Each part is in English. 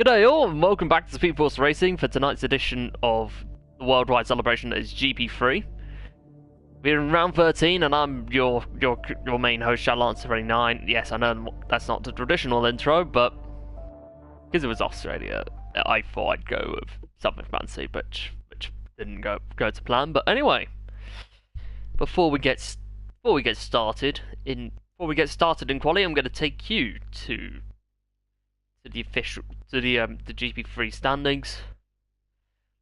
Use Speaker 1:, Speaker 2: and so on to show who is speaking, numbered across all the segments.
Speaker 1: G'day all, and welcome back to Speed Force Racing for tonight's edition of the worldwide celebration that is GP3. We're in round 13, and I'm your main host, Shadowlance79. Yes, I know that's not the traditional intro, but because it was Australia, I thought I'd go with something fancy, which didn't go to plan. But anyway, before we get started in quali, I'm going to take you to the GP3 standings.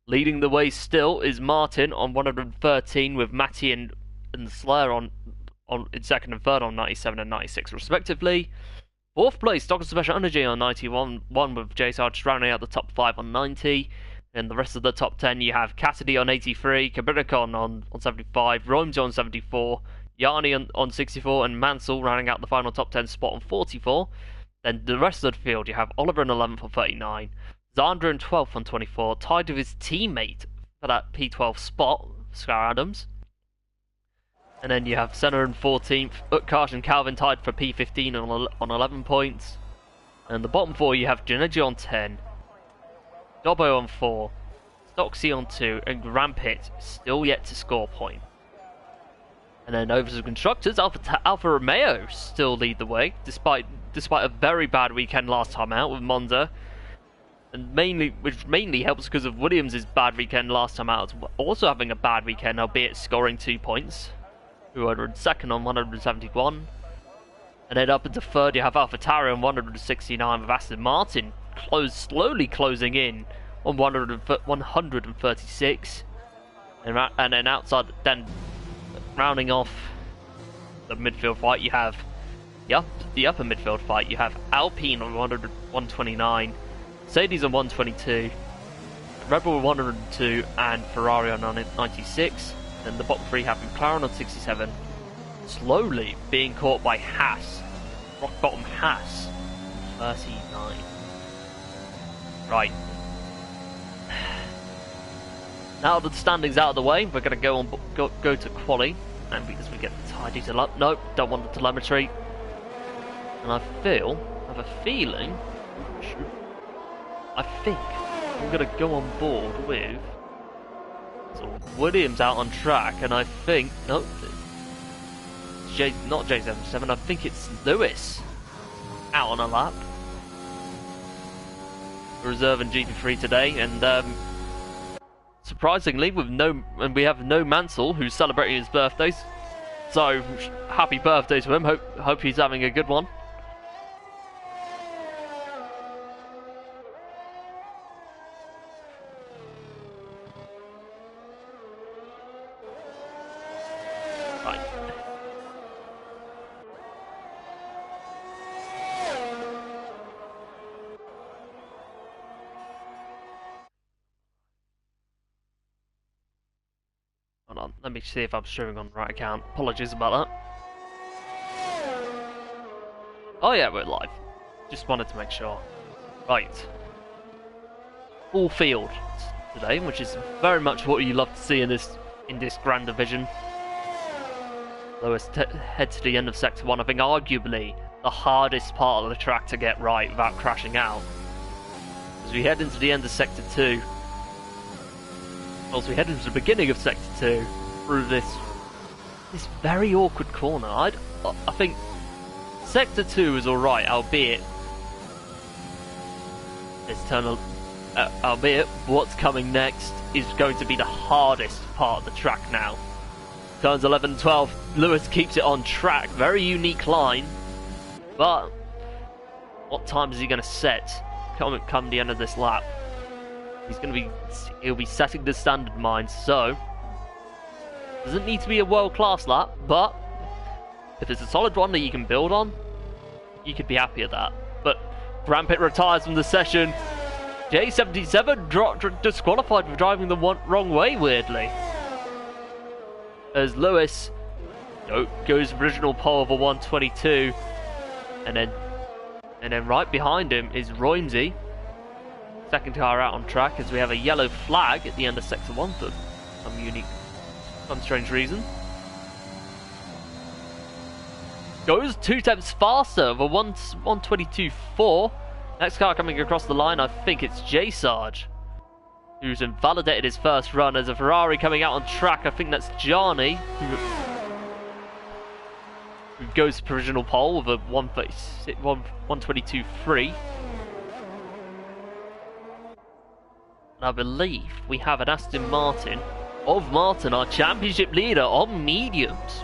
Speaker 1: Leading the way still is Martin on 113, with Matty and Slayer on in second and third on 97 and 96 respectively. Fourth place, Dr. Special Energy on 91, with J Sarge rounding out the top 5 on 90. And the rest of the top 10, you have Cassidy on 83, Kabrinicon on 75, Rome's on 74, Yarny on 64, and Mansell rounding out the final top 10 spot on 44. Then the rest of the field, you have Oliver in 11th on 39, Zandra in 12th on 24, tied with his teammate for that P12 spot, Scar Adams. And then you have Senna in 14th, Utkarsh and Calvin tied for P15 on 11 points. And the bottom 4, you have Janeji on 10, Dobbo on 4, Stocksy on 2, and Grampit still yet to score a point. And then over to the constructors, Alfa Romeo still lead the way, despite a very bad weekend last time out with Monza, and which mainly helps because of Williams' bad weekend last time out, also having a bad weekend, albeit scoring 2 points. Who are in second on 171, and then up into third you have AlphaTauri on 169, with Aston Martin slowly closing in on 136, and then outside, then rounding off the midfield fight, you have the upper midfield fight. You have Alpine on 129, Mercedes on 122, Red Bull on 102, and Ferrari on 96. Then the bottom 3 have McLaren on 67, slowly being caught by Haas, rock bottom Haas, 39. Right. Now that the standings out of the way, we're going to go to quali, and because we get the tie detail up. Nope, don't want the telemetry. And I have a feeling, I think I'm going to go on board with Williams out on track, and I think, nope, not J77, I think it's Lewis out on a lap. Reserve in GP3 today, and surprisingly, we have no Mansell, who's celebrating his birthdays. So happy birthday to him. Hope he's having a good one. Right. Hold on, let me see if I'm streaming on the right account. Apologies about that. Oh yeah, we're live. Just wanted to make sure. Right. Full field today, which is very much what you love to see in this grand division. Lewis head to the end of Sector 1. I think arguably the hardest part of the track to get right without crashing out. As we head into the end of Sector 2. As we head into the beginning of Sector 2, through this very awkward corner. I think Sector 2 is alright, albeit what's coming next is going to be the hardest part of the track now. Turns 11 and 12, Lewis keeps it on track, very unique line, but what time is he going to set come the end of this lap? He'll be setting the standard mine, so doesn't need to be a world-class lap, but if it's a solid one that you can build on, you could be happy at that. But Grampit retires from the session. J77 disqualified for driving the wrong way, weirdly. As Lewis goes original pole over 122, and then right behind him is Roimsey. Second car out on track, as we have a yellow flag at the end of Sector 1 for some strange reason. Goes 2 tenths faster, over 122.4. Next car coming across the line, I think it's J Sarge, who's invalidated his first run. As a Ferrari coming out on track, I think that's Gianni, who goes to provisional pole with a 122.3. And I believe we have an Aston Martin of Martin, our championship leader, on mediums.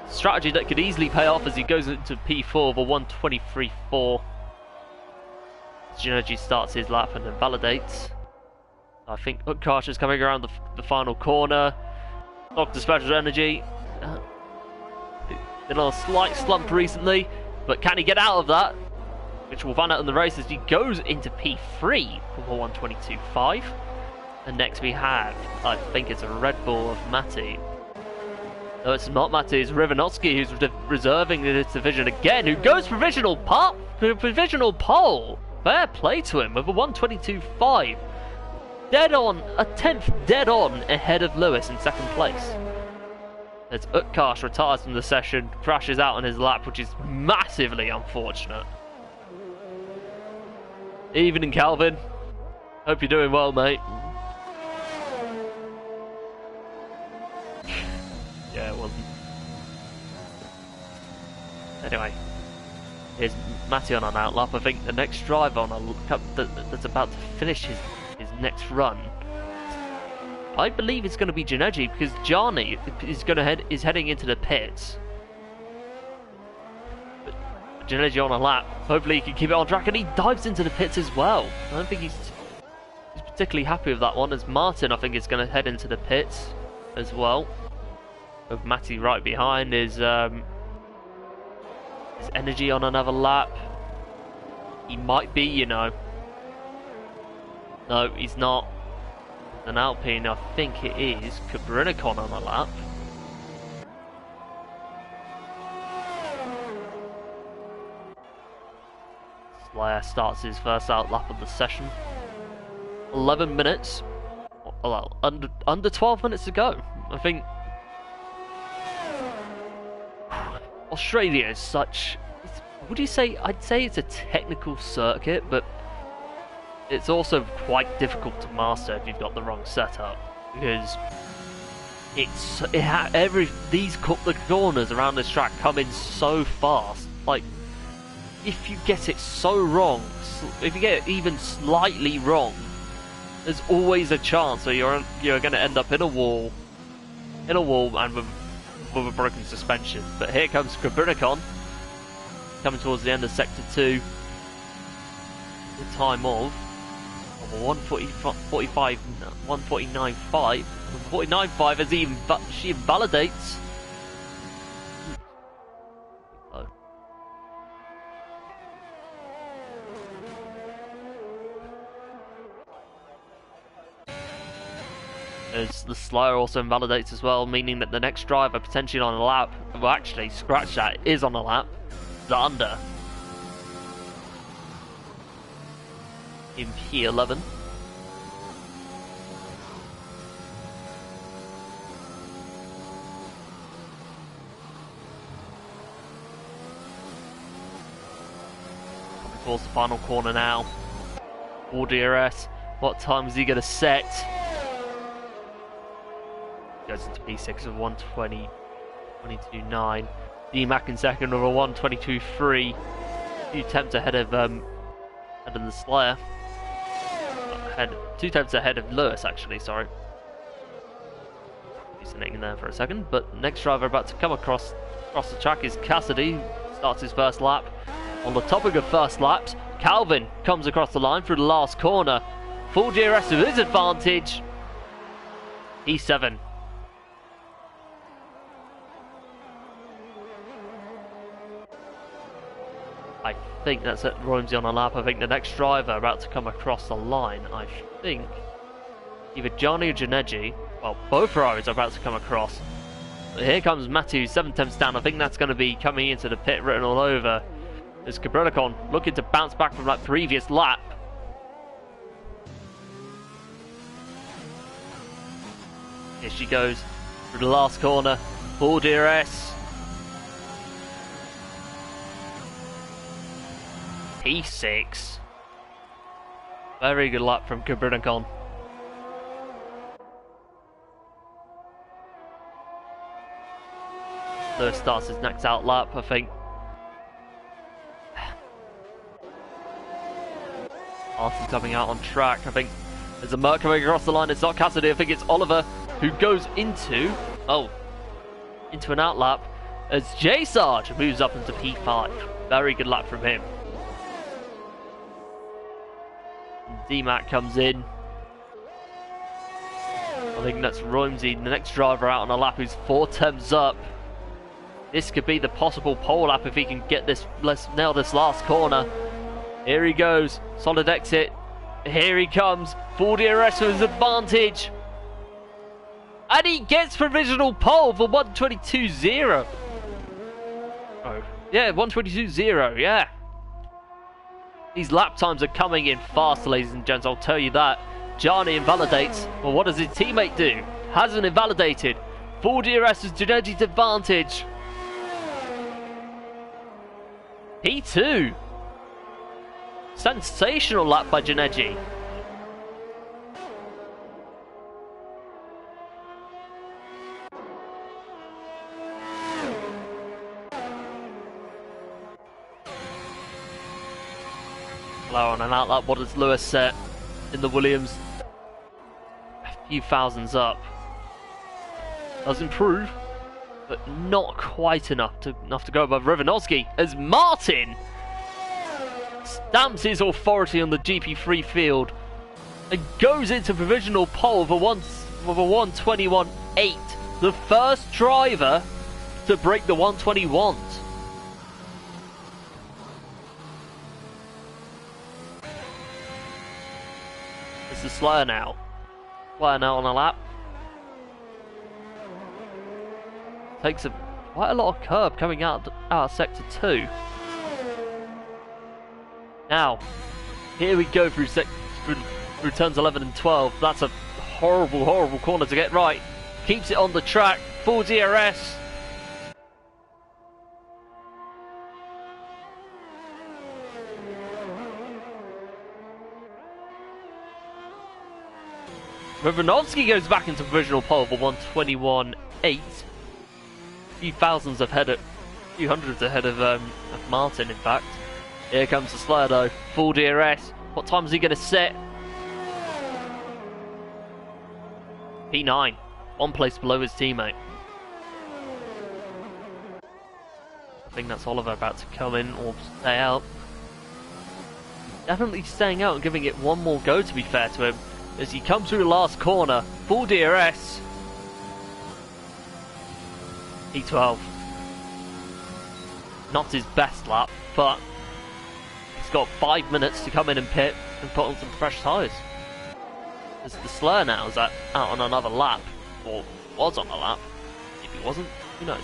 Speaker 1: Strategy that could easily pay off as he goes into P4 of a 123.4. Ginergy starts his lap and invalidates. I think Utkarsh is coming around the final corner. Dr. Special Energy. Been on a slight slump recently, but can he get out of that? Which we'll find out in the race as he goes into P3 with a 122.5. And next we have, I think it's a Red Bull of Matti. No, it's not Matti, it's Rivanowski who's reserving this division again, who goes provisional pole. Fair play to him with a 122.5. Dead on, a 10th dead on ahead of Lewis in second place. As Utkarsh retires from the session, crashes out on his lap, which is massively unfortunate. Evening, Calvin. Hope you're doing well, mate. Yeah, it wasn't. Anyway, here's Matty on an outlap. I think the next driver on a that's about to finish his next run, I believe it's going to be Ginetti, because Gianni is heading into the pits. Ginetti on a lap. Hopefully he can keep it on track, and he dives into the pits as well. I don't think he's particularly happy with that one, as Martin, I think, is going to head into the pits as well. With Matty right behind his Energy on another lap. He might be, you know. No, he's not. An Alpine, I think it is Cabrinicon on a lap. Slayer starts his first out lap of the session. 11 minutes. Well, under 12 minutes to go. I think Australia is such... Would you say... I'd say it's a technical circuit, but it's also quite difficult to master if you've got the wrong setup, because the corners around this track come in so fast. Like, if you get it so wrong, if you get it even slightly wrong, there's always a chance that you're going to end up in a wall and with a broken suspension. But here comes Cabrinicon coming towards the end of sector 2. The time of 149.5 as she invalidates. As the slower also invalidates as well, meaning that the next driver potentially on a lap, well, actually, scratch that, is on a lap. Zander in P11. Coming towards the final corner now. All DRS. What time is he going to set? Goes into P6 of 120.22.9. D-Mac in second with a 122.3. A few tenths ahead of the Slayer. 2 tenths ahead of Lewis, actually, sorry. He's sitting in there for a second. But next driver about to come across the track is Cassidy. Starts his first lap. On the topic of first laps, Calvin comes across the line through the last corner. Full DRS to his advantage. P7. I think that's at Romsey on a lap. I think the next driver about to come across the line, I think either Gianni or Ginetti. Well, both Ferraris are about to come across. Here comes Matthew, 7 tenths down. I think that's going to be coming into the pit written all over. There's Cabrinicon looking to bounce back from that previous lap. Here she goes through the last corner. Full DRS. P6. Very good lap from Kubrinikon. Lewis starts his next out lap, I think. Martin coming out on track. I think there's a Merc coming across the line. It's not Cassidy. I think it's Oliver who goes into an out lap as J Sarge moves up into P5. Very good lap from him. D-Mac comes in. I think that's Romsey, the next driver out on a lap who's 4 temps up. This could be the possible pole lap if he can get this, let's nail this last corner. Here he goes, solid exit. Here he comes, full DRS with his advantage. And he gets provisional pole for 122.0. Oh, yeah, 122.0, yeah. These lap times are coming in fast, ladies and gents, I'll tell you that. Gianni invalidates. Well, what does his teammate do? Hasn't invalidated. Full DRS is Janeji's advantage. P2. Sensational lap by Janeji. Low on an out lap. What does Lewis set in the Williams? A few thousands up. Does improve, but not quite enough to go above Rivanovsky as Martin stamps his authority on the GP3 field and goes into provisional pole with a 121.8. The first driver to break the 121s. This is Slayer now. Slayer now on a lap. Takes quite a lot of curb coming out of sector 2. Now, here we go through turns 11 and 12. That's a horrible, horrible corner to get right. Keeps it on the track. Full DRS. Rivanovsky goes back into provisional pole for 121.8. A few thousands ahead of, a few hundreds ahead of Martin, in fact. Here comes the Slayer though, full DRS. What time is he going to set? P9, 1 place below his teammate. I think that's Oliver about to come in or stay out. Definitely staying out and giving it one more go, to be fair to him. As he comes through the last corner, full DRS. P12. Not his best lap, but he's got 5 minutes to come in and pit and put on some fresh tyres. As the Slayer now is out on another lap, or was on a lap. If he wasn't, who knows?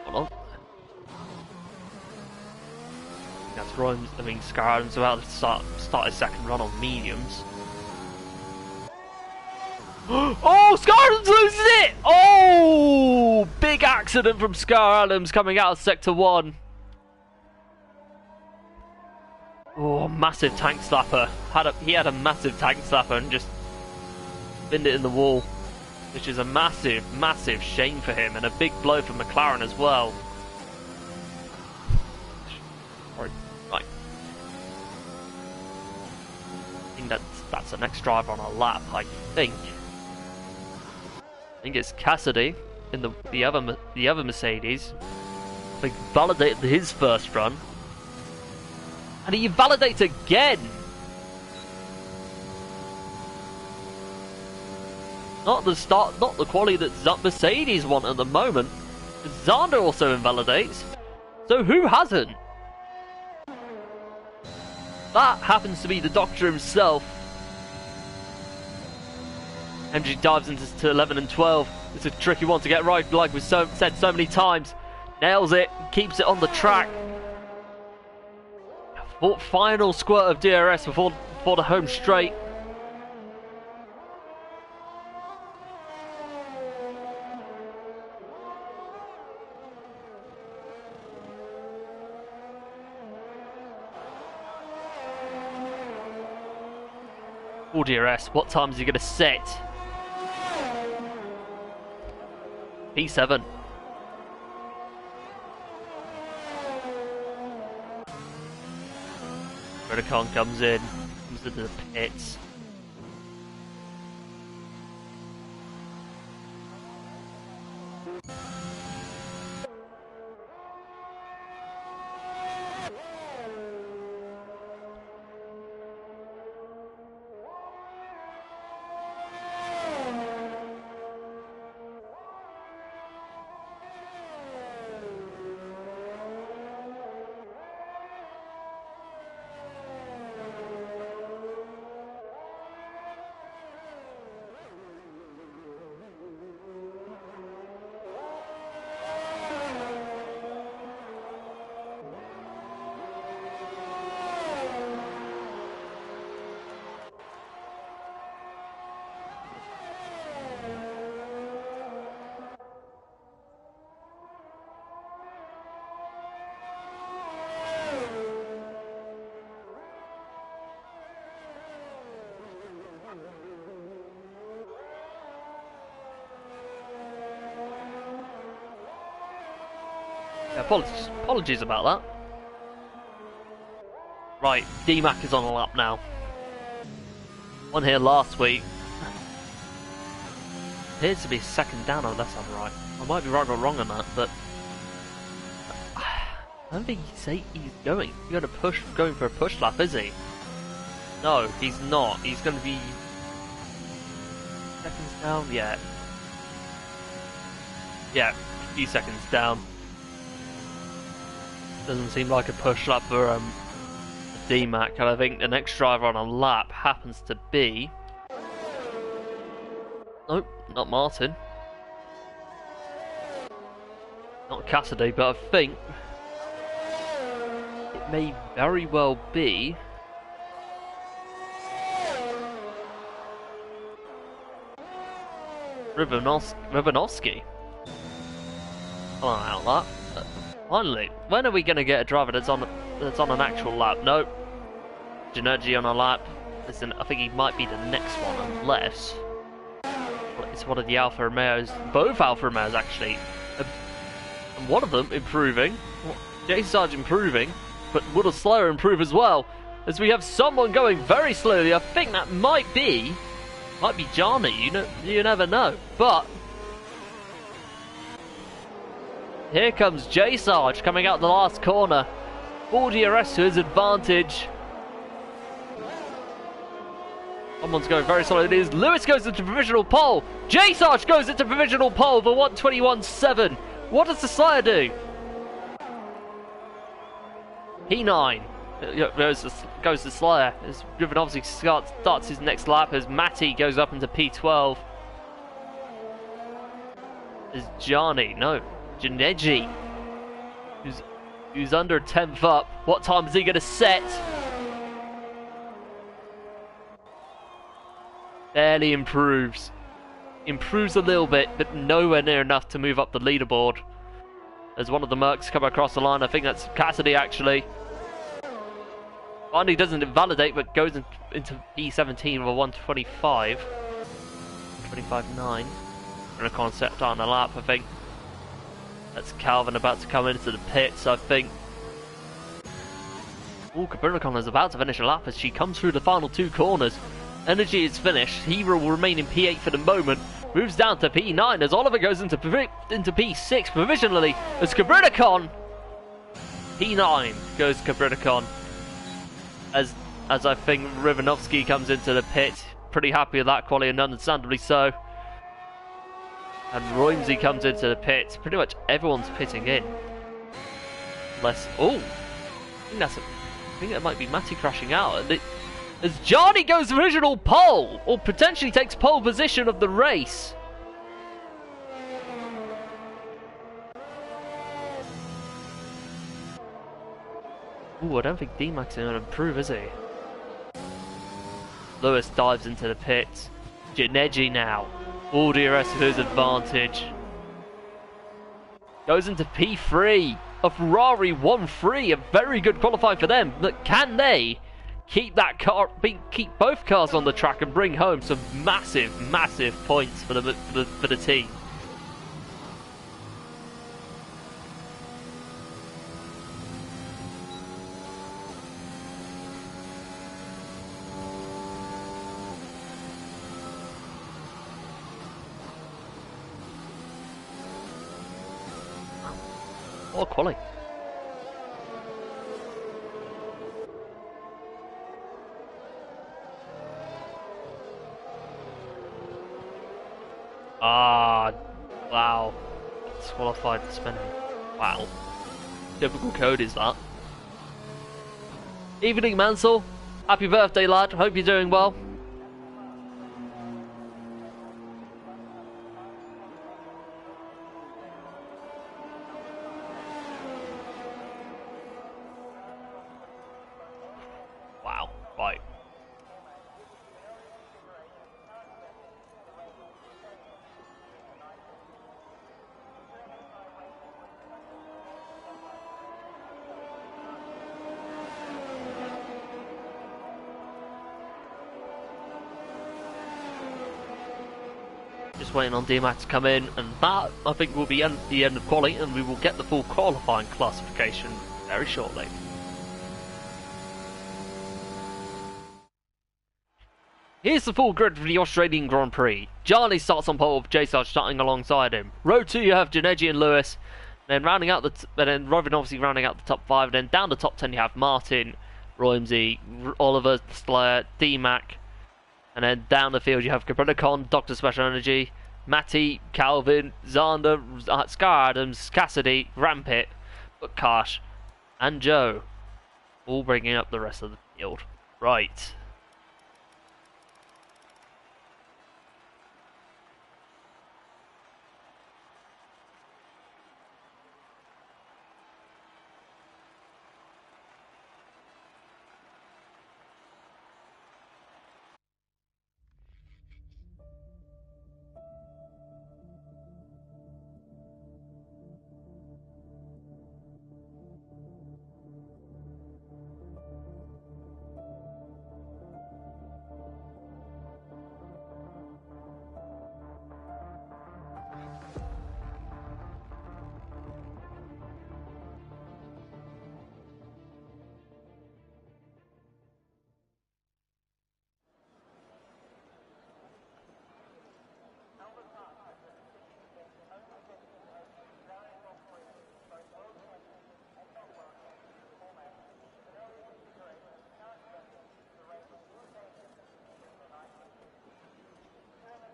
Speaker 1: Hold on. That's Rhymes. I mean, Scarham's about to start his second run on mediums. Oh, Scarham's loses it! Oh, big accident from Scar Adams coming out of sector 1. Oh, massive tank slapper. He had a massive tank slapper and just pinned it in the wall, which is a massive, massive shame for him and a big blow for McLaren as well. Right. I think that's the next driver on a lap, I think. I think it's Cassidy in the other Mercedes. I think validated his first run. And he validates again! Not the quality that Mercedes want at the moment. Zander also invalidates. So who hasn't? That happens to be the Doctor himself. MG dives into 11 and 12. It's a tricky one to get right, like we've said so many times. Nails it, keeps it on the track. Final squirt of DRS before for the home straight. Oh DRS, what time is he going to set? P7. Rodicon comes into the pits. Apologies about that. Right, D-Mac is on a lap now. One here last week. Appears to be second down unless I'm right. I might be right or wrong on that, but I don't think he's going for a push lap, is he? No, he's not. He's going to be seconds down. Yeah, a few seconds down. Doesn't seem like a push lap for D-Mac, and I think the next driver on a lap happens to be... Nope, not Martin. Not Cassidy, but I think it may very well be... Rivanovsky. Out that. Finally, when are we going to get a driver that's on an actual lap? Nope. Ginergi on a lap. Listen, I think he might be the next one, unless it's one of the Alfa Romeos. Both Alfa Romeos, actually. And one of them improving. Jason Sarge improving, but would a slower improve as well? As we have someone going very slowly. I think that might be Johnny. You never know. But here comes J Sarge coming out the last corner. 4 DRS to his advantage. Someone's going very slowly. It is Lewis goes into provisional pole. J Sarge goes into provisional pole for 1:21.7. What does the Slayer do? P9 goes to Slayer. As Griffin obviously starts his next lap as Matty goes up into P12. As Janeji, who's under 10th up. What time is he going to set? Barely improves. Improves a little bit, but nowhere near enough to move up the leaderboard. As one of the Mercs come across the line, I think that's Cassidy actually. Finally doesn't invalidate, but goes into P17 with 1:25. 25.9. And a concept on the lap, I think. That's Calvin about to come into the pits, I think. Oh, Capricorn is about to finish a lap as she comes through the final 2 corners. Energy is finished. He will remain in P8 for the moment. Moves down to P9 as Oliver goes into P6 provisionally as Capricorn. P9 goes Capricorn. As I think Rivanovsky comes into the pit. Pretty happy with that quality and understandably so. And Roimsey comes into the pit. Pretty much everyone's pitting in. Unless... Oh! I think that might be Matty crashing out. As Johnny goes original pole! Or potentially takes pole position of the race. Ooh, I don't think D-Mac's going to improve, is he? Lewis dives into the pits. Gineji now. Full DRS to his advantage. Goes into P3. A Ferrari 1-3. A very good qualifying for them. But can they keep that car, keep both cars on the track and bring home some massive, massive points for the team? Oh, quality. Ah, wow. Disqualified for spinning. Wow. Typical code is that. Evening, Mansell. Happy birthday, lad. Hope you're doing well. Wow. Right. Just waiting on DMAC to come in, and that, I think, will be the end of quali, and we will get the full qualifying classification very shortly. Here's the full grid for the Australian Grand Prix. Jarny starts on pole with J-Sarge starting alongside him. Row 2 you have Gineji and Lewis, then rounding out then Robin obviously rounding out the top 5, and then down the top 10 you have Martin, Roimsey, Oliver, Slayer, DMAC. And then down the field you have Capricorn, Dr. Special Energy, Matty, Calvin, Zander, Scar Adams, Cassidy, Rampit, Butkash, and Joe. All bringing up the rest of the field. Right.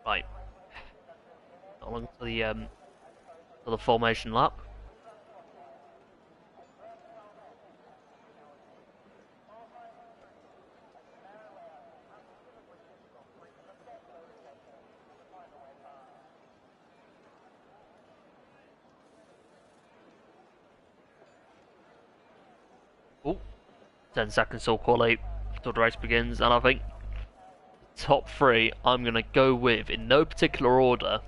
Speaker 1: Right. Along to the formation lap. Oh, 10 seconds till quali till the race begins, and I think top 3 I'm going to go with, in no particular order,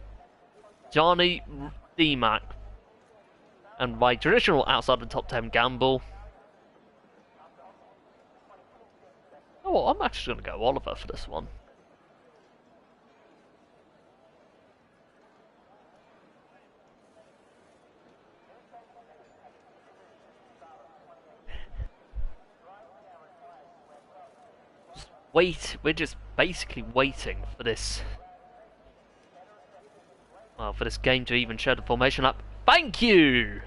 Speaker 1: Johnny, DMAC, and my traditional outside the top 10 gamble. Oh, I'm actually going to go Oliver for this one. We're just basically waiting for this. Well, for this game to even show the formation up. Thank you!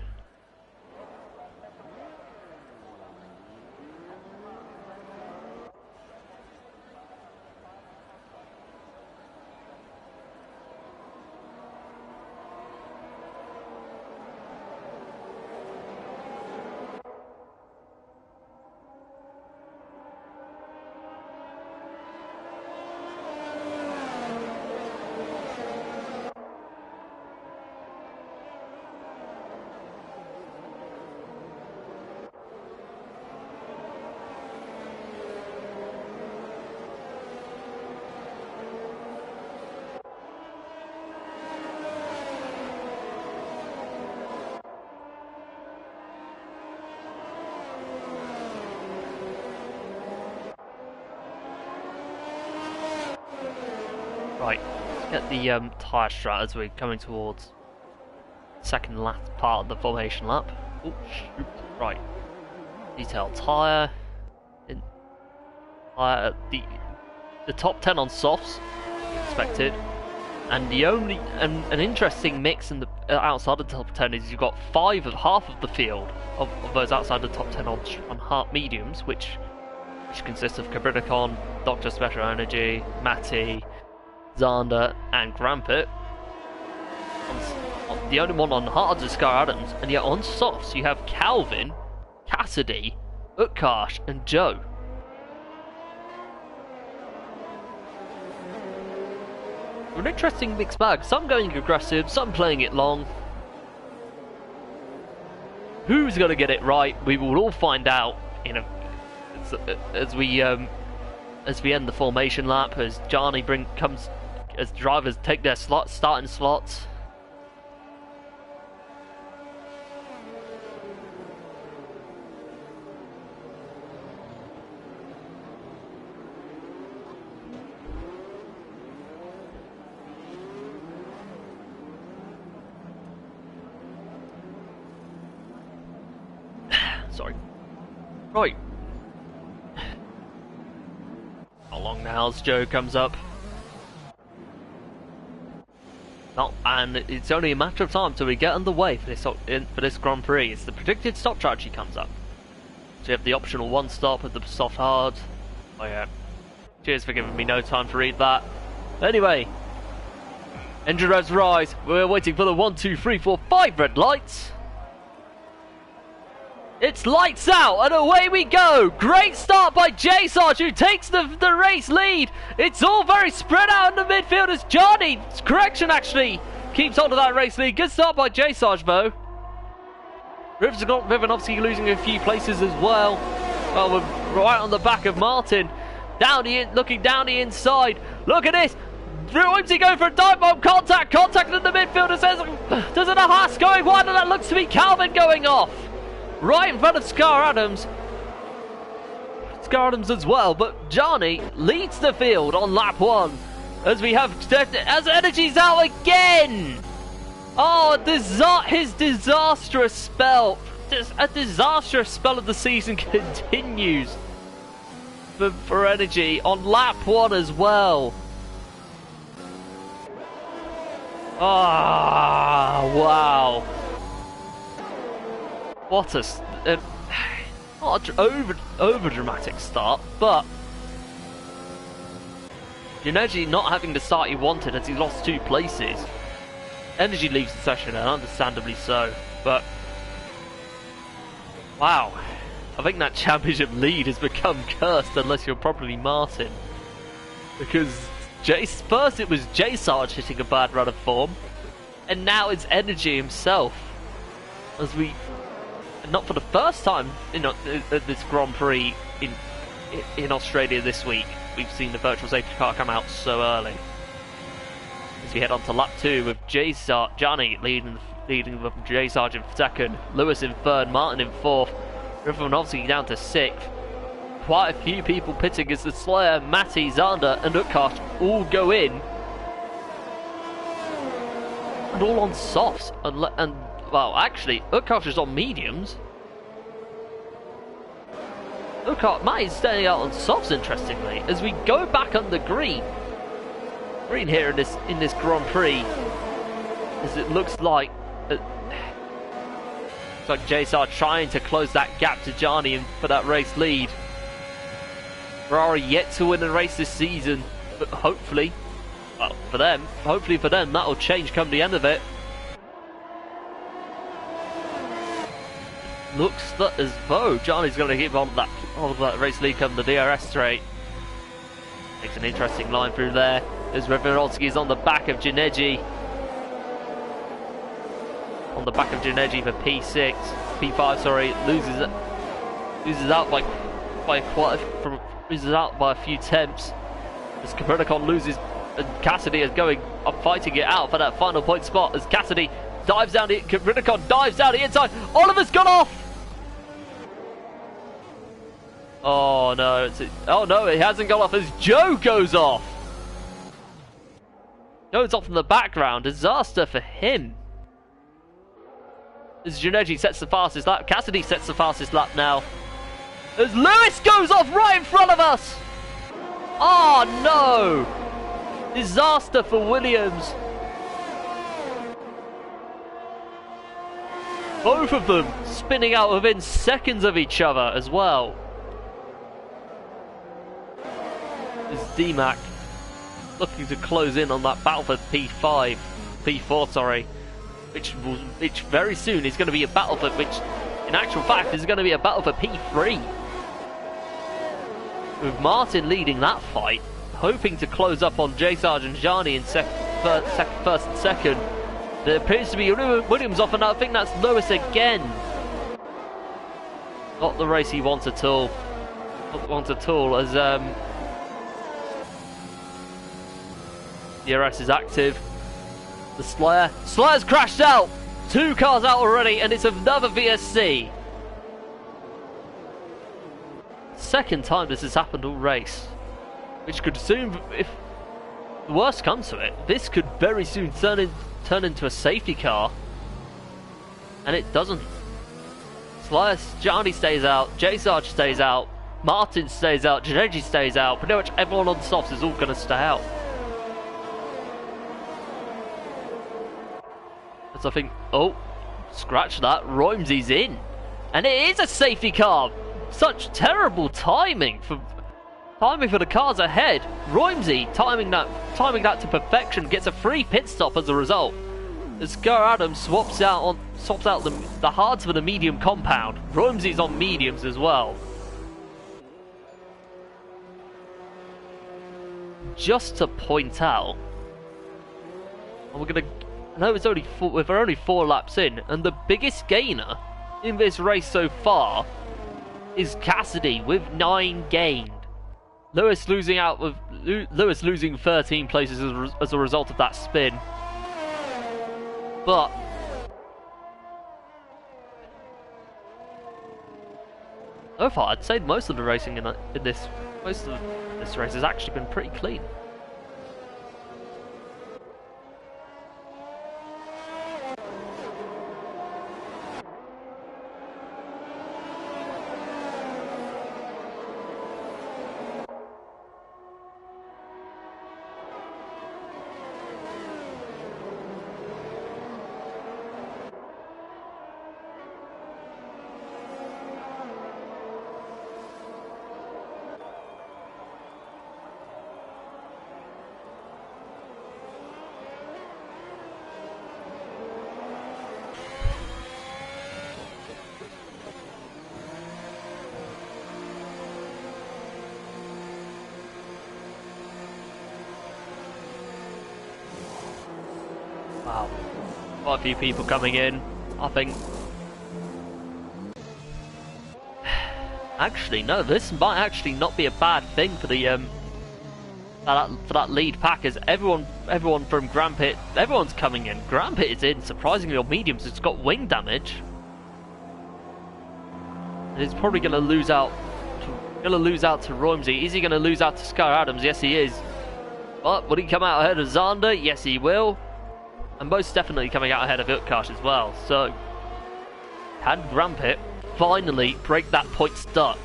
Speaker 1: Right, let's get the tyre strat as we're coming towards second last part of the formation lap. Oh shoot! Right, detailed tyre. The top 10 on softs expected, and the only an interesting mix in the outside of the top 10 is you've got half of the field of those outside the top 10 on hard mediums, which consists of Capricorn, Dr. Special Energy, Matty, Xander, and Grampet. The only one on hards is Scar Adams, and yet on softs you have Calvin, Cassidy, Utkarsh, and Joe. An interesting mixed bag, some going aggressive, some playing it long. Who's going to get it right? We will all find out as we end the formation lap, as Johnny as drivers take their starting slots. Sorry. Right. How long now as Joe comes up? Oh, and it's only a matter of time till we get underway for this Grand Prix. It's the predicted stop strategy comes up. So you have the optional one stop at the soft hard. Oh yeah. Cheers for giving me no time to read that. Anyway. Engine revs rise. We're waiting for the 1, 2, 3, 4, 5 red lights. It's lights out and away we go. Great start by J Sarge, who takes the race lead. It's all very spread out in the midfield as Johnny's correction actually keeps on to that race lead. Good start by J Sarge though. Riven obviously losing a few places as well. Well, we're right on the back of Martin. Looking down the inside. Look at this. Wimsey going for a dive bomb. Contact in the midfield. There's an Haas going wide, and that looks to be Calvin going off. Right in front of Scar Adams. Scar Adams as well, but Johnny leads the field on lap 1 as we have as Energy's out again. Oh, his disastrous spell. A disastrous spell of the season continues for Energy on lap 1 as well. Ah, wow. What not an over dramatic start, but Energy not having the start he wanted as he lost 2 places. Energy leaves the session, and understandably so, but wow, I think that championship lead has become cursed unless you're probably Martin, because first it was J Sarge hitting a bad run of form, and now it's Energy himself as we. Not for the first time in this Grand Prix in Australia this week, we've seen the virtual safety car come out so early. As we head on to lap 2 with Johnny leading with J Sarge in 2nd, Lewis in 3rd, Martin in 4th, Riven obviously down to 6th. Quite a few people pitting as the Slayer, Matty, Xander and Utkarsh all go in. And all on softs, and well, actually, Utkarsh is on mediums. Matty's standing out on softs, interestingly, as we go back under green. Green here in this Grand Prix, as it looks like J Sarge trying to close that gap to Johnny and for that race lead. Ferrari yet to win a race this season, but hopefully for them that'll change come the end of it. Looks as though Johnny's going to keep on that race lead come the DRS straight. Takes an interesting line through there as Riverodski is on the back of Janeji. On the back of Janeji for P5, sorry, loses out by a few tenths. As Capricorn loses, and Cassidy is fighting it out for that final point spot as Cassidy dives down Capricorn dives down the inside. Oliver's gone off. Oh no, it hasn't gone off as Joe goes off. Goes off in the background. Disaster for him. As Juneji sets the fastest lap. Cassidy sets the fastest lap now. As Lewis goes off right in front of us. Oh no. Disaster for Williams. Both of them spinning out within seconds of each other as well. As D-Mac looking to close in on that battle for P4, sorry, which very soon is going to be a battle for, which in actual fact is going to be a battle for P3. With Martin leading that fight, hoping to close up on J. Sargent Jani in first and second. There appears to be Williams off, and I think that's Lewis again. Not the race he wants at all. Not at all, as DRS is active. The Slayer's crashed out. 2 cars out already, and it's another VSC. Second time this has happened all race, which could soon, if the worst comes to it, this could very soon turn into a safety car, and it doesn't. Johnny stays out, J. Sarge stays out, Martin stays out, Janeji stays out. Pretty much everyone on softs is all going to stay out. So I think, oh, scratch that, Roimsey's in, and it is a safety car. Such terrible timing for the cars ahead. Roimsey timing that to perfection, gets a free pit stop as a result. As Scar Adams swaps out the hards for the medium compound. Roimsey's on mediums as well. Just to point out, I know it's only we're only 4 laps in, and the biggest gainer in this race so far is Cassidy with 9 gained. Lewis losing 13 places as a result of that spin. But so far, I'd say most of the racing in this race has actually been pretty clean. Wow, quite a few people coming in, I think. Actually, no, this might actually not be a bad thing for the for that lead pack, as everyone from Grand Pit, everyone's coming in. Grand Pit is in, surprisingly, on mediums. It's got wing damage. And he's probably going to lose out. To Roimsey. Is he going to lose out to Scar Adams? Yes, he is. But will he come out ahead of Zander? Yes, he will. And most definitely coming out ahead of Utkarsh as well. So, can Grand Pit finally break that point stuck?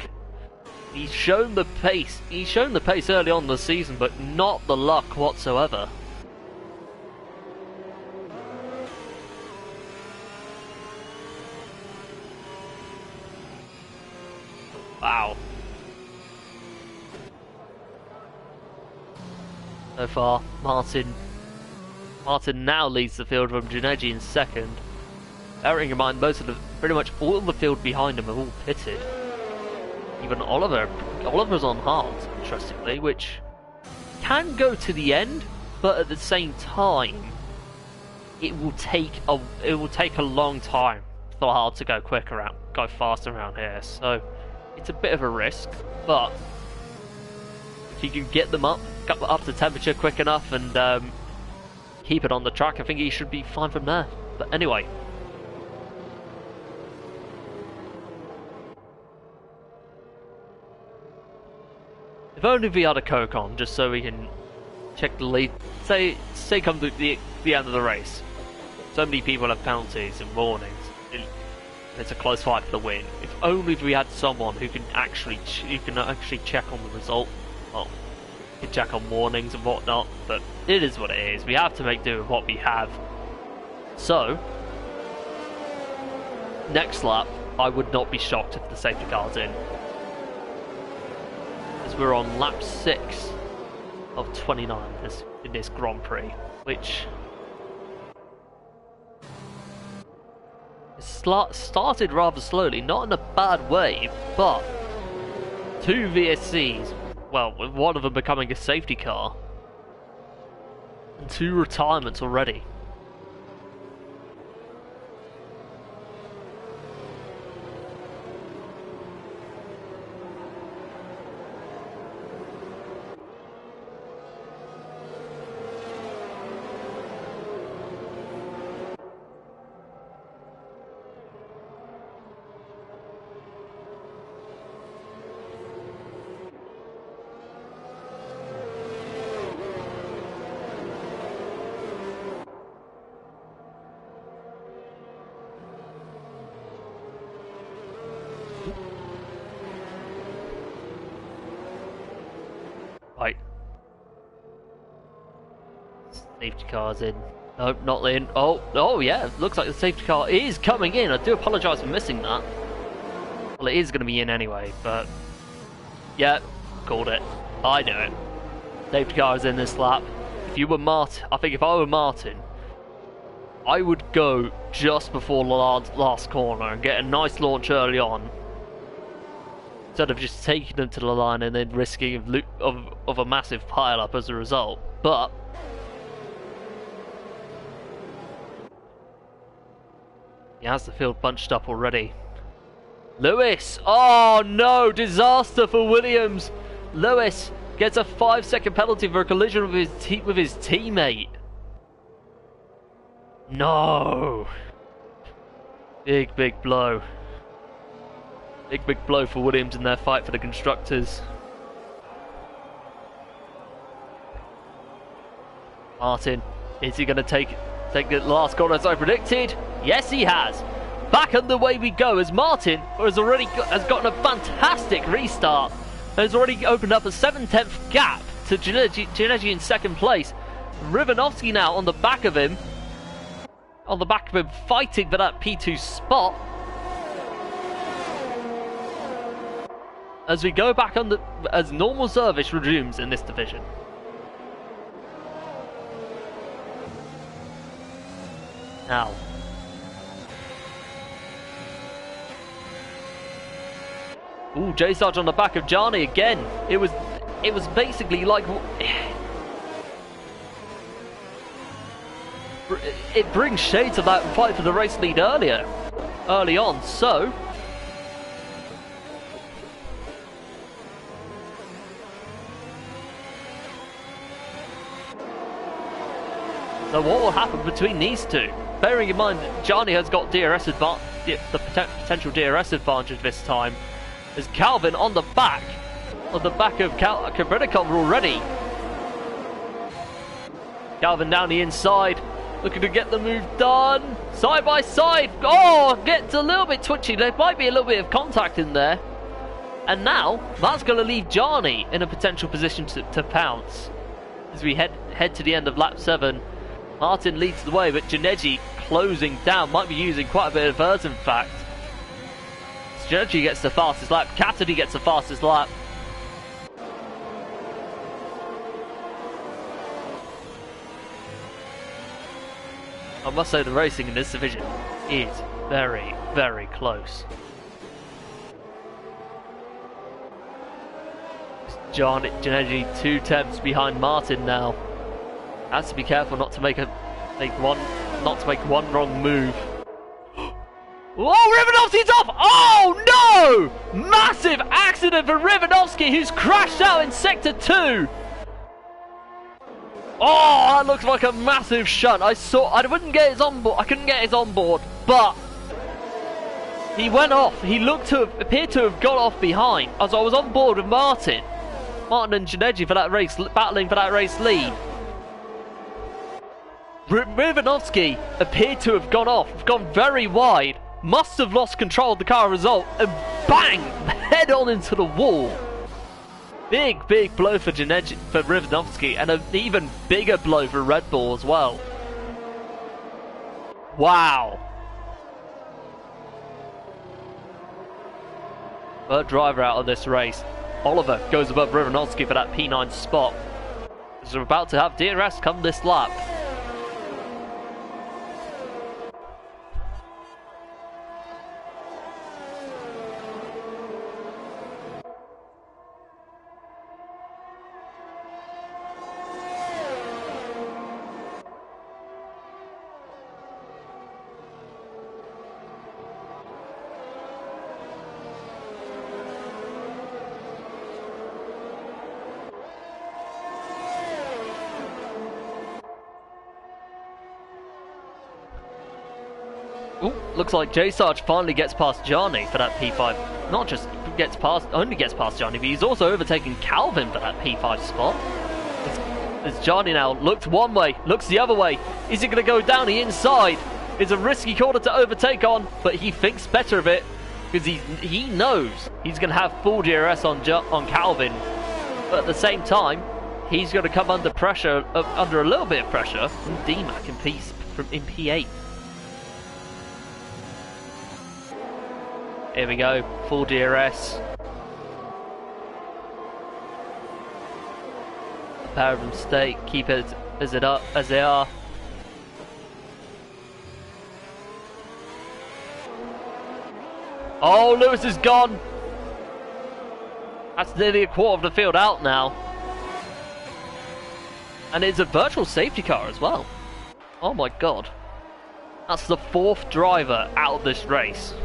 Speaker 1: He's shown the pace. He's shown the pace early on in the season, but not the luck whatsoever. Wow. So far, Martin now leads the field from Juneji in second. Bearing in mind, pretty much all the field behind him have all pitted. Even Oliver's on hard, interestingly, which can go to the end, but at the same time, it will take a long time for hard to go faster around here. So it's a bit of a risk, but if you can get them up to temperature quick enough and keep it on the track, I think he should be fine from there. But anyway, if only we had a Coke on, just so we can check the lead. Say come to the end of the race. So many people have penalties and warnings. It's a close fight for the win. If only we had someone who can actually check on the result. Well, can check on warnings and whatnot. But it is what it is. We have to make do with what we have. So, next lap, I would not be shocked if the safety car's in. As we're on lap 6 of 29 in this Grand Prix, which started rather slowly, not in a bad way, but 2 VSCs, well, with one of them becoming a safety car, and 2 retirements already. Right. Safety car's in. No, not in. Oh yeah, looks like the safety car is coming in. I do apologise for missing that. Well, it is going to be in anyway, but yeah, called it. I know it. Safety car is in this lap. If you were Martin, I think if I were Martin, I would go just before the last corner and get a nice launch early on, instead of just taking them to the line and then risking of a massive pile-up as a result. But he has the field bunched up already. Lewis! Oh no! Disaster for Williams! Lewis gets a 5-second penalty for a collision with his teammate. No! Big blow. Big blow for Williams in their fight for the constructors. Martin, is he going to take the last corner as I predicted? Yes, he has. Back underway we go as Martin has gotten a fantastic restart. Has already opened up a 7/10 gap to Giannetti in second place. Rivanovsky now on the back of him. Fighting for that P2 spot. As we go back as normal service resumes in this division. Now. Ooh, J-Sarge on the back of Gianni again. It was basically like it brings shades of that fight for the race lead early on, so what will happen between these two? Bearing in mind that Gianni has got the potential DRS advantage this time, as Calvin on the back of Kabrenikov already. Calvin down the inside, looking to get the move done. Side by side. Oh, gets a little bit twitchy. There might be a little bit of contact in there. And now, that's going to leave Gianni in a potential position to pounce. As we head to the end of lap 7. Martin leads the way, but Giannetti closing down. Might be using quite a bit of hers, in fact. Giannetti gets the fastest lap. Cassidy gets the fastest lap. I must say the racing in this division is very, very close. Giannetti 2 tenths behind Martin now. Has to be careful not to make one wrong move. Oh, Rivanovsky's off! Oh no! Massive accident for Rivanovsky, who's crashed out in sector 2. Oh, that looks like a massive shunt. I couldn't get his onboard, but he went off. He appeared to have got off behind, as I was on board with Martin. Martin and Janeji for that race, battling for that race lead. Rivanovsky appeared to have gone very wide, must have lost control of the car result, and bang! Head on into the wall. Big blow for Rivanovsky, and an even bigger blow for Red Bull as well. Wow. Third driver out of this race. Oliver goes above Rivanovsky for that P9 spot. As we're about to have DRS come this lap. Ooh, looks like J Sarge finally gets past Johnny for that P5. Not just only gets past Johnny, but he's also overtaken Calvin for that P5 spot. As Johnny now looks one way, looks the other way. Is he going to go down the inside? It's a risky corner to overtake on, but he thinks better of it because he knows he's going to have full DRS on Calvin. But at the same time, he's going to come under pressure, under a little bit of pressure from DMAC in P8. Here we go, full DRS. A pair of them stay, keep it as they are. Oh, Lewis is gone. That's nearly a quarter of the field out now. And it's a virtual safety car as well. Oh my god. That's the fourth driver out of this race.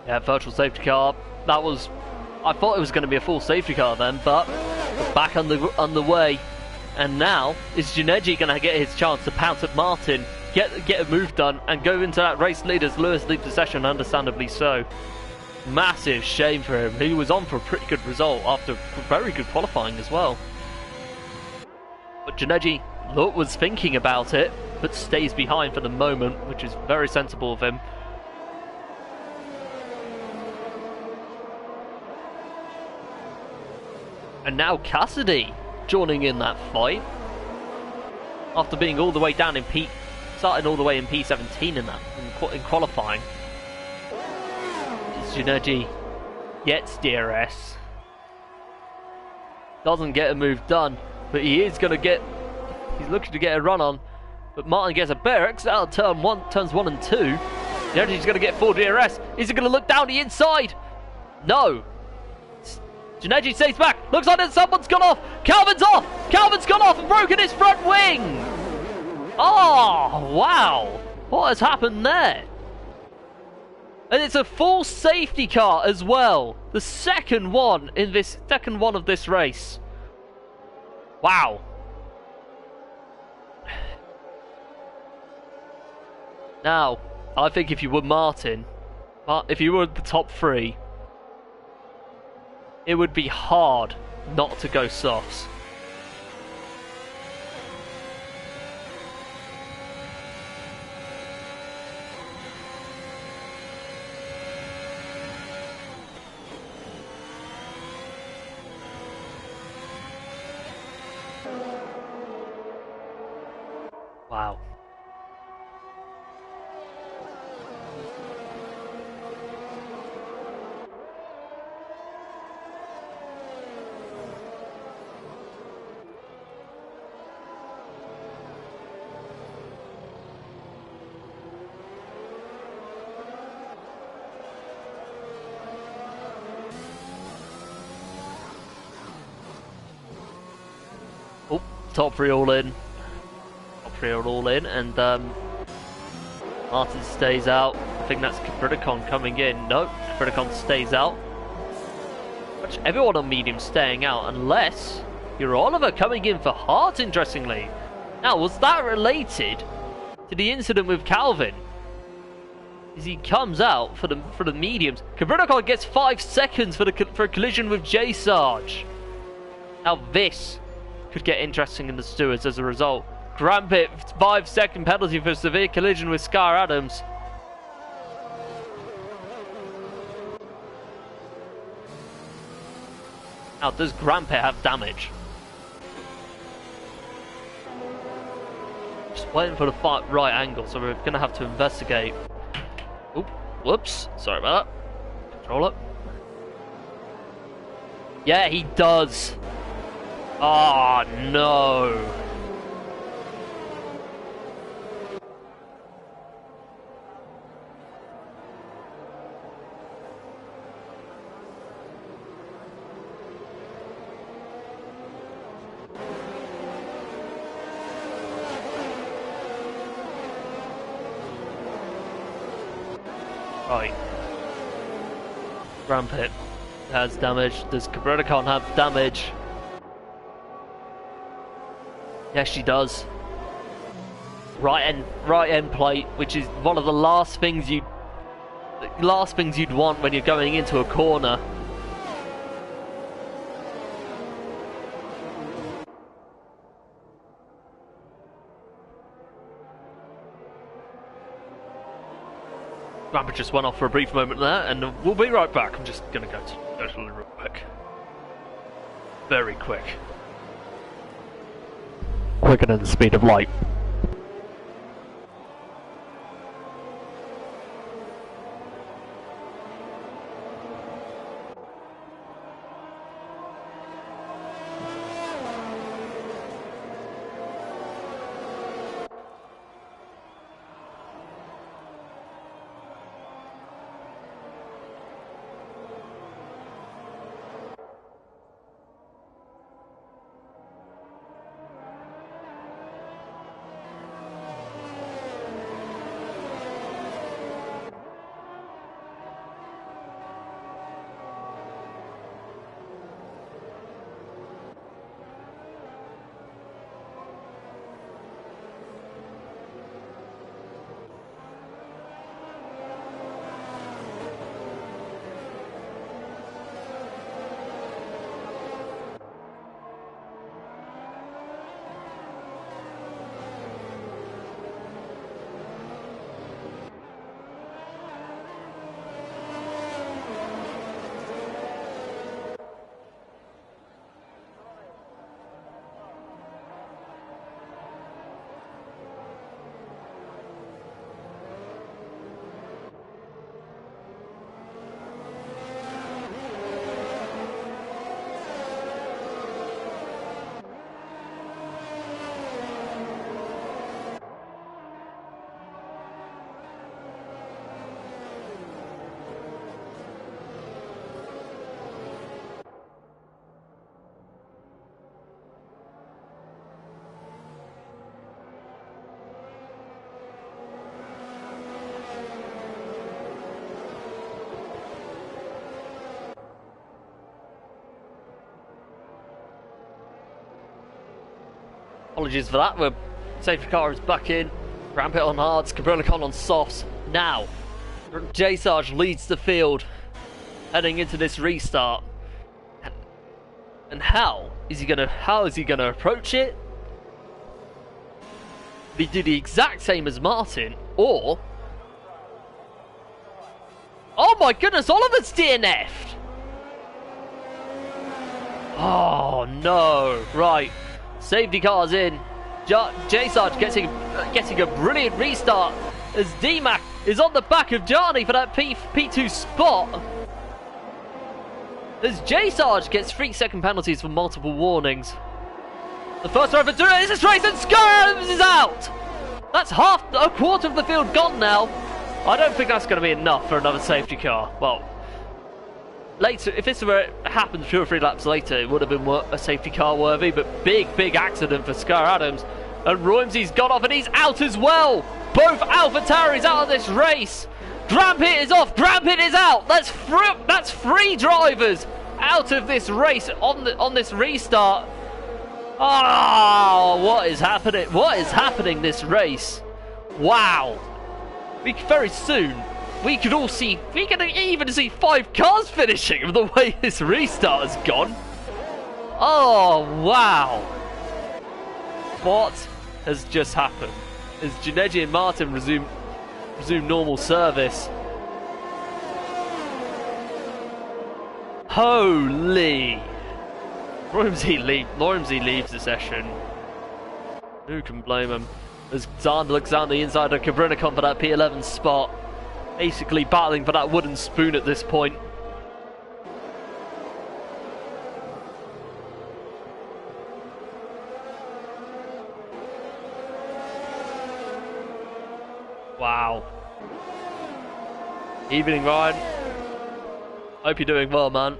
Speaker 1: Yeah, virtual safety car. That was... I thought it was going to be a full safety car then, but back on the way. And now, is Juneji going to get his chance to pounce at Martin, get a move done, and go into that race lead as Lewis leaves the session, understandably so. Massive shame for him. He was on for a pretty good result after very good qualifying as well. But Juneji was thinking about it, but stays behind for the moment, which is very sensible of him. And now Cassidy joining in that fight. After being all the way down in starting all the way in P17 in qualifying. Juneji gets DRS. Doesn't get a move done, but he's looking to get a run on. But Martin gets a better exit out of turns 1 and 2. Juneji's going to get full DRS. Is he going to look down the inside? No. Juneji stays back. Looks like someone's gone off. Calvin's off. Calvin's gone off and broken his front wing. Oh, wow. What has happened there? And it's a full safety car as well. The second one of this race. Wow. Now, I think if you were Martin, if you were the top 3, it would be hard not to go softs. Wow. top three all in. Top three are all in, and Martin stays out. I think that's Capridicon coming in. No, Capridicon stays out. Everyone on medium staying out, unless you're Oliver coming in for Hart, interestingly. Now, was that related to the incident with Calvin? As he comes out for the mediums. Capridicon gets 5 seconds for a collision with J Sarge. Now this could get interesting in the stewards as a result. Grampit, 5-second penalty for severe collision with Scar Adams. Now, does Grampit have damage? Just waiting for the right angle, so we're going to have to investigate. Oop, whoops, sorry about that. Control it. Yeah, he does. Oh, no. Right. Grampit has damage. Does Capridicon have damage? Yes, she does. Right end plate, which is one of the last things you'd want when you're going into a corner. Rampage just went off for a brief moment there, and we'll be right back. I'm just going to go to the real quick. Very quick. Quicker than the speed of light. Apologies for that. Safety car is back in. Grampit on hards, Capridicon on softs. Now, J Sarge leads the field heading into this restart. And how is he gonna approach it? Will he do the exact same as Martin, or oh my goodness, Oliver's DNF'd! Oh no, right. Safety car's in. J Sarge getting a brilliant restart as D-Mac is on the back of Jarny for that P2 spot. As J Sarge gets 3-second penalties for multiple warnings. The first driver to it is this race, and Scarves is out! That's a quarter of the field gone now. I don't think that's going to be enough for another safety car. Well, later, if this were happened 2 or 3 laps later, it would have been a safety car worthy, but big accident for Scar Adams. And Roimsey's got off and he's out as well. Both AlphaTauri's out of this race. Grampit is off, Grampit is out. That's 3 drivers out of this race on this restart. Oh, what is happening? What is happening this race? Wow. Very soon, we could even see 5 cars finishing with the way this restart has gone. Oh, wow. What has just happened? As Janeji and Martin resume normal service. Holy. Roimsey leaves the session. Who can blame him? As Xander looks down the inside of Cabrinicon for that P11 spot. Basically battling for that wooden spoon at this point. Wow. Evening, Ryan. Hope you're doing well, man.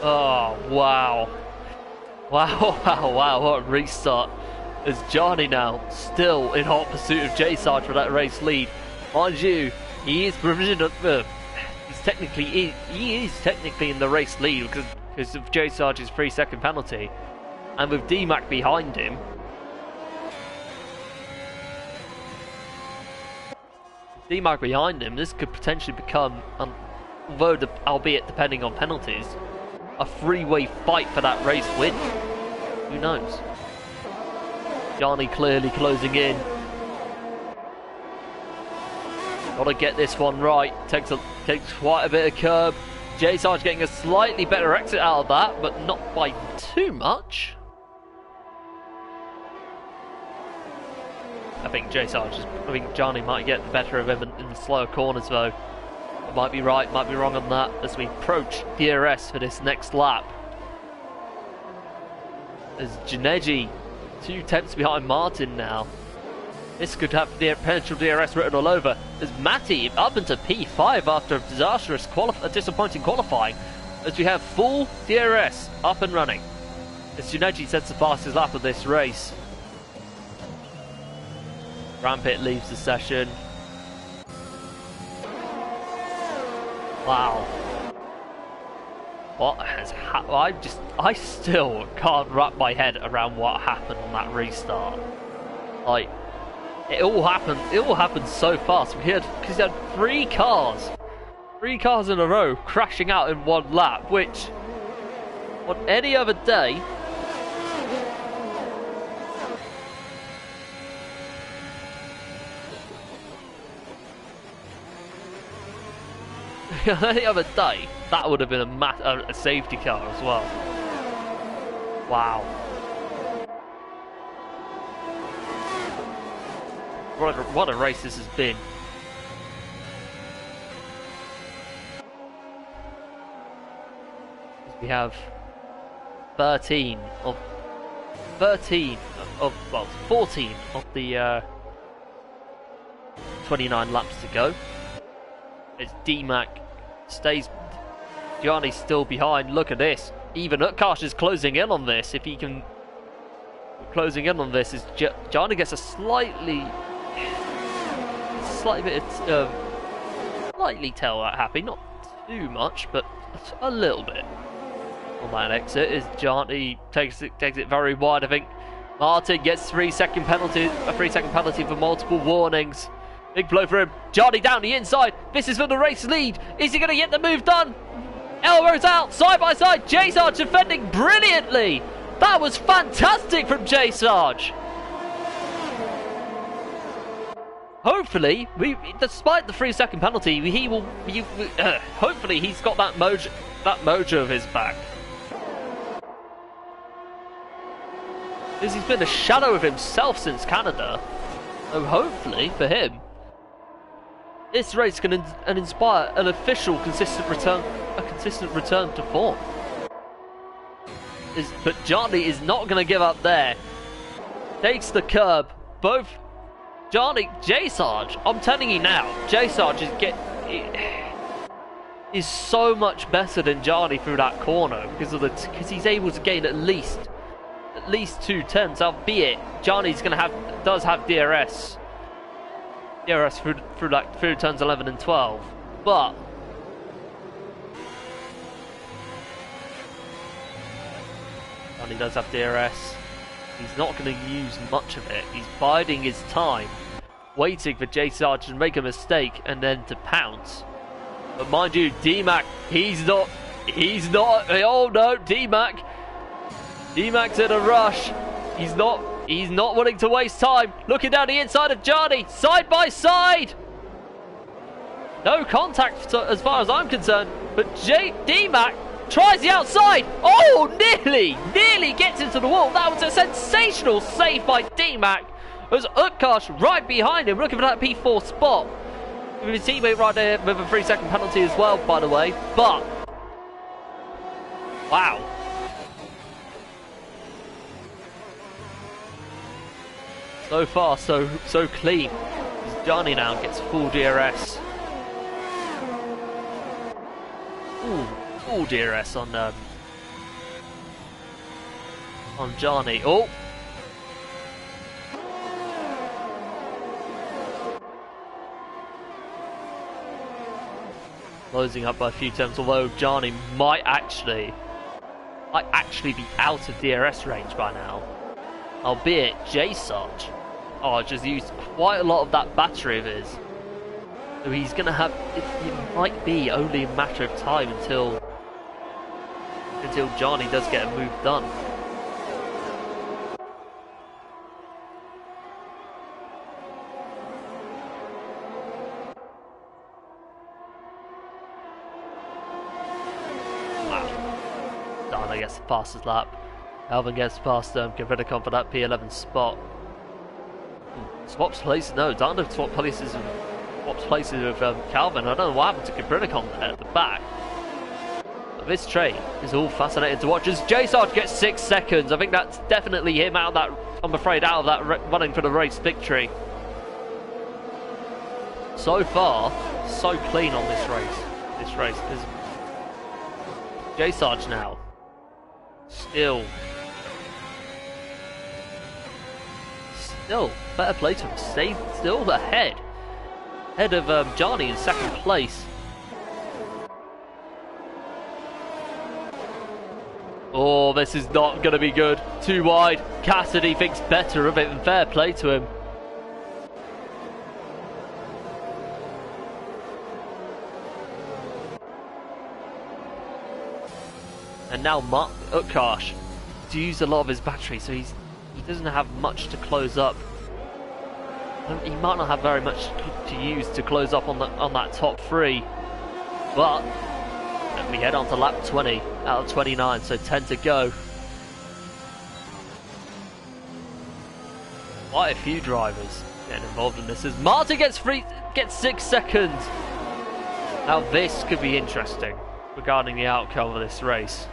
Speaker 1: Oh, wow. Wow, what a restart. As Johnny now still in hot pursuit of J-Sarge for that race lead. Mind you, he is provisioned he is technically in the race lead because of J-Sarge's 3-second penalty. And with D-Mac behind him, this could potentially become, albeit depending on penalties, a 3-way fight for that race win. Who knows? Johnny clearly closing in. Gotta get this one right. Takes quite a bit of curb. J-Sarge getting a slightly better exit out of that, but not by too much. I think Johnny might get the better of him in the slower corners though. I might be right, might be wrong on that as we approach DRS for this next lap. As Janeji 2 tenths behind Martin now. This could have the potential DRS written all over. As Matty up into P5 after a disappointing qualifying. As we have full DRS up and running. As Janeji sets the fastest lap of this race. Rampit leaves the session. Wow. What has happened? I still can't wrap my head around what happened on that restart. Like, it all happened so fast. We had 3 cars in a row crashing out in 1 lap, which on any other day any other day, that would have been a safety car as well. Wow. What a race this has been. We have 14 of the 29 laps to go. It's D-Mac stays. Gianni's still behind. Look at this. Even Utkarsh is closing in on this. If he can closing in on this, is Gianni gets a slightly tail that happy, not too much, but a little bit. On that exit is Gianni takes it very wide. I think Martin gets a 3-second penalty for multiple warnings. Big blow for him. Gianni down the inside. This is for the race lead. Is he going to get the move done? Elbows out, side by side. J-Sarge defending brilliantly. That was fantastic from J-Sarge. Hopefully, despite the 3-second penalty, hopefully he's got that mojo of his back. Because he's been a shadow of himself since Canada. So hopefully for him, this race can inspire an official consistent return to form. But Johnny is not going to give up there. Takes the curb. Both J-Sarge, I'm telling you now, J-Sarge is so much better than Gianni through that corner because he's able to gain at least 2 tenths. Albeit Gianni's does have DRS through turns 11 and 12, but Gianni does have DRS. He's not going to use much of it. He's biding his time, waiting for J Sarge to make a mistake and then to pounce. But mind you, D-Mac, he's not, oh no, D-Mac's in a rush. He's not willing to waste time. Looking down the inside of Gianni, side by side. No contact as far as I'm concerned, but D-Mac tries the outside. Oh, nearly gets into the wall. That was a sensational save by D-Mac. There's Utkarsh right behind him, looking for that P4 spot. With his teammate right there with a 3-second penalty as well, by the way. But wow. So far, so clean. Gianni now gets full DRS. Ooh, full DRS on Gianni. Oh. Closing up by a few tenths, although Gianni might actually be out of DRS range by now. Albeit J-Sarge just used quite a lot of that battery of his. So he's going to have, it might be only a matter of time until Gianni does get a move done. Dana gets the fastest lap. Alvin gets past Gavrinicon for that P11 spot. Swaps places. No, Dana swaps places with Calvin. I don't know what happened to Gavrinicon there at the back. But this train is all fascinating to watch as J-Sarge gets 6 seconds. I think that's definitely him out of that. I'm afraid out of that running for the race victory. So far, so clean on this race. There's J-Sarge now. Still better play to him. Still ahead of Gianni in second place. Oh, this is not going to be good. Too wide. Cassidy thinks better of it, and fair play to him. And now Utkarsh to use a lot of his battery, so he doesn't have much to close up. He might not have very much to use to close up on that top 3. But we head on to lap 20 out of 29, so 10 to go. Quite a few drivers getting involved in this as Martin gets 6 seconds. Now this could be interesting regarding the outcome of this race.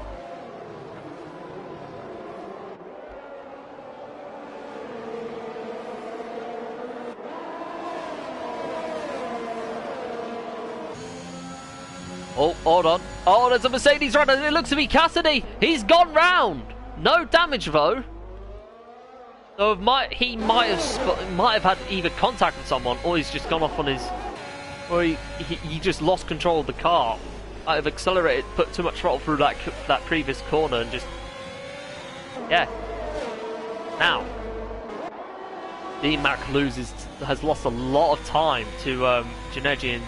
Speaker 1: Oh, hold on. Oh, there's a Mercedes runner. It looks to be Cassidy. He's gone round. No damage though. So he might have had either contact with someone, or he's just gone off on his, or he just lost control of the car. Might have accelerated, put too much throttle through that previous corner, and just yeah. Now D-Mac has lost a lot of time to Janeji and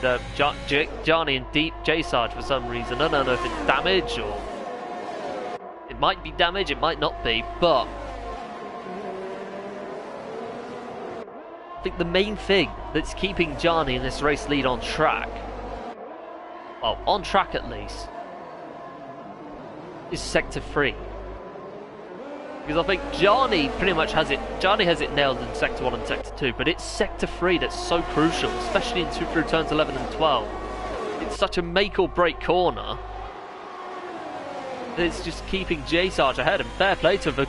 Speaker 1: Gianni and J-Sarge for some reason. I don't know if it's damage or it might be damage, it might not be, but I think the main thing that's keeping Gianni in this race lead on track, well, on track at least, is sector 3. Because I think Gianni pretty much has it. Gianni has it nailed in sector 1 and sector 2, but it's sector 3 that's so crucial, especially through turns 11 and 12. It's such a make or break corner. It's just keeping J-Sarge ahead, and fair play to him for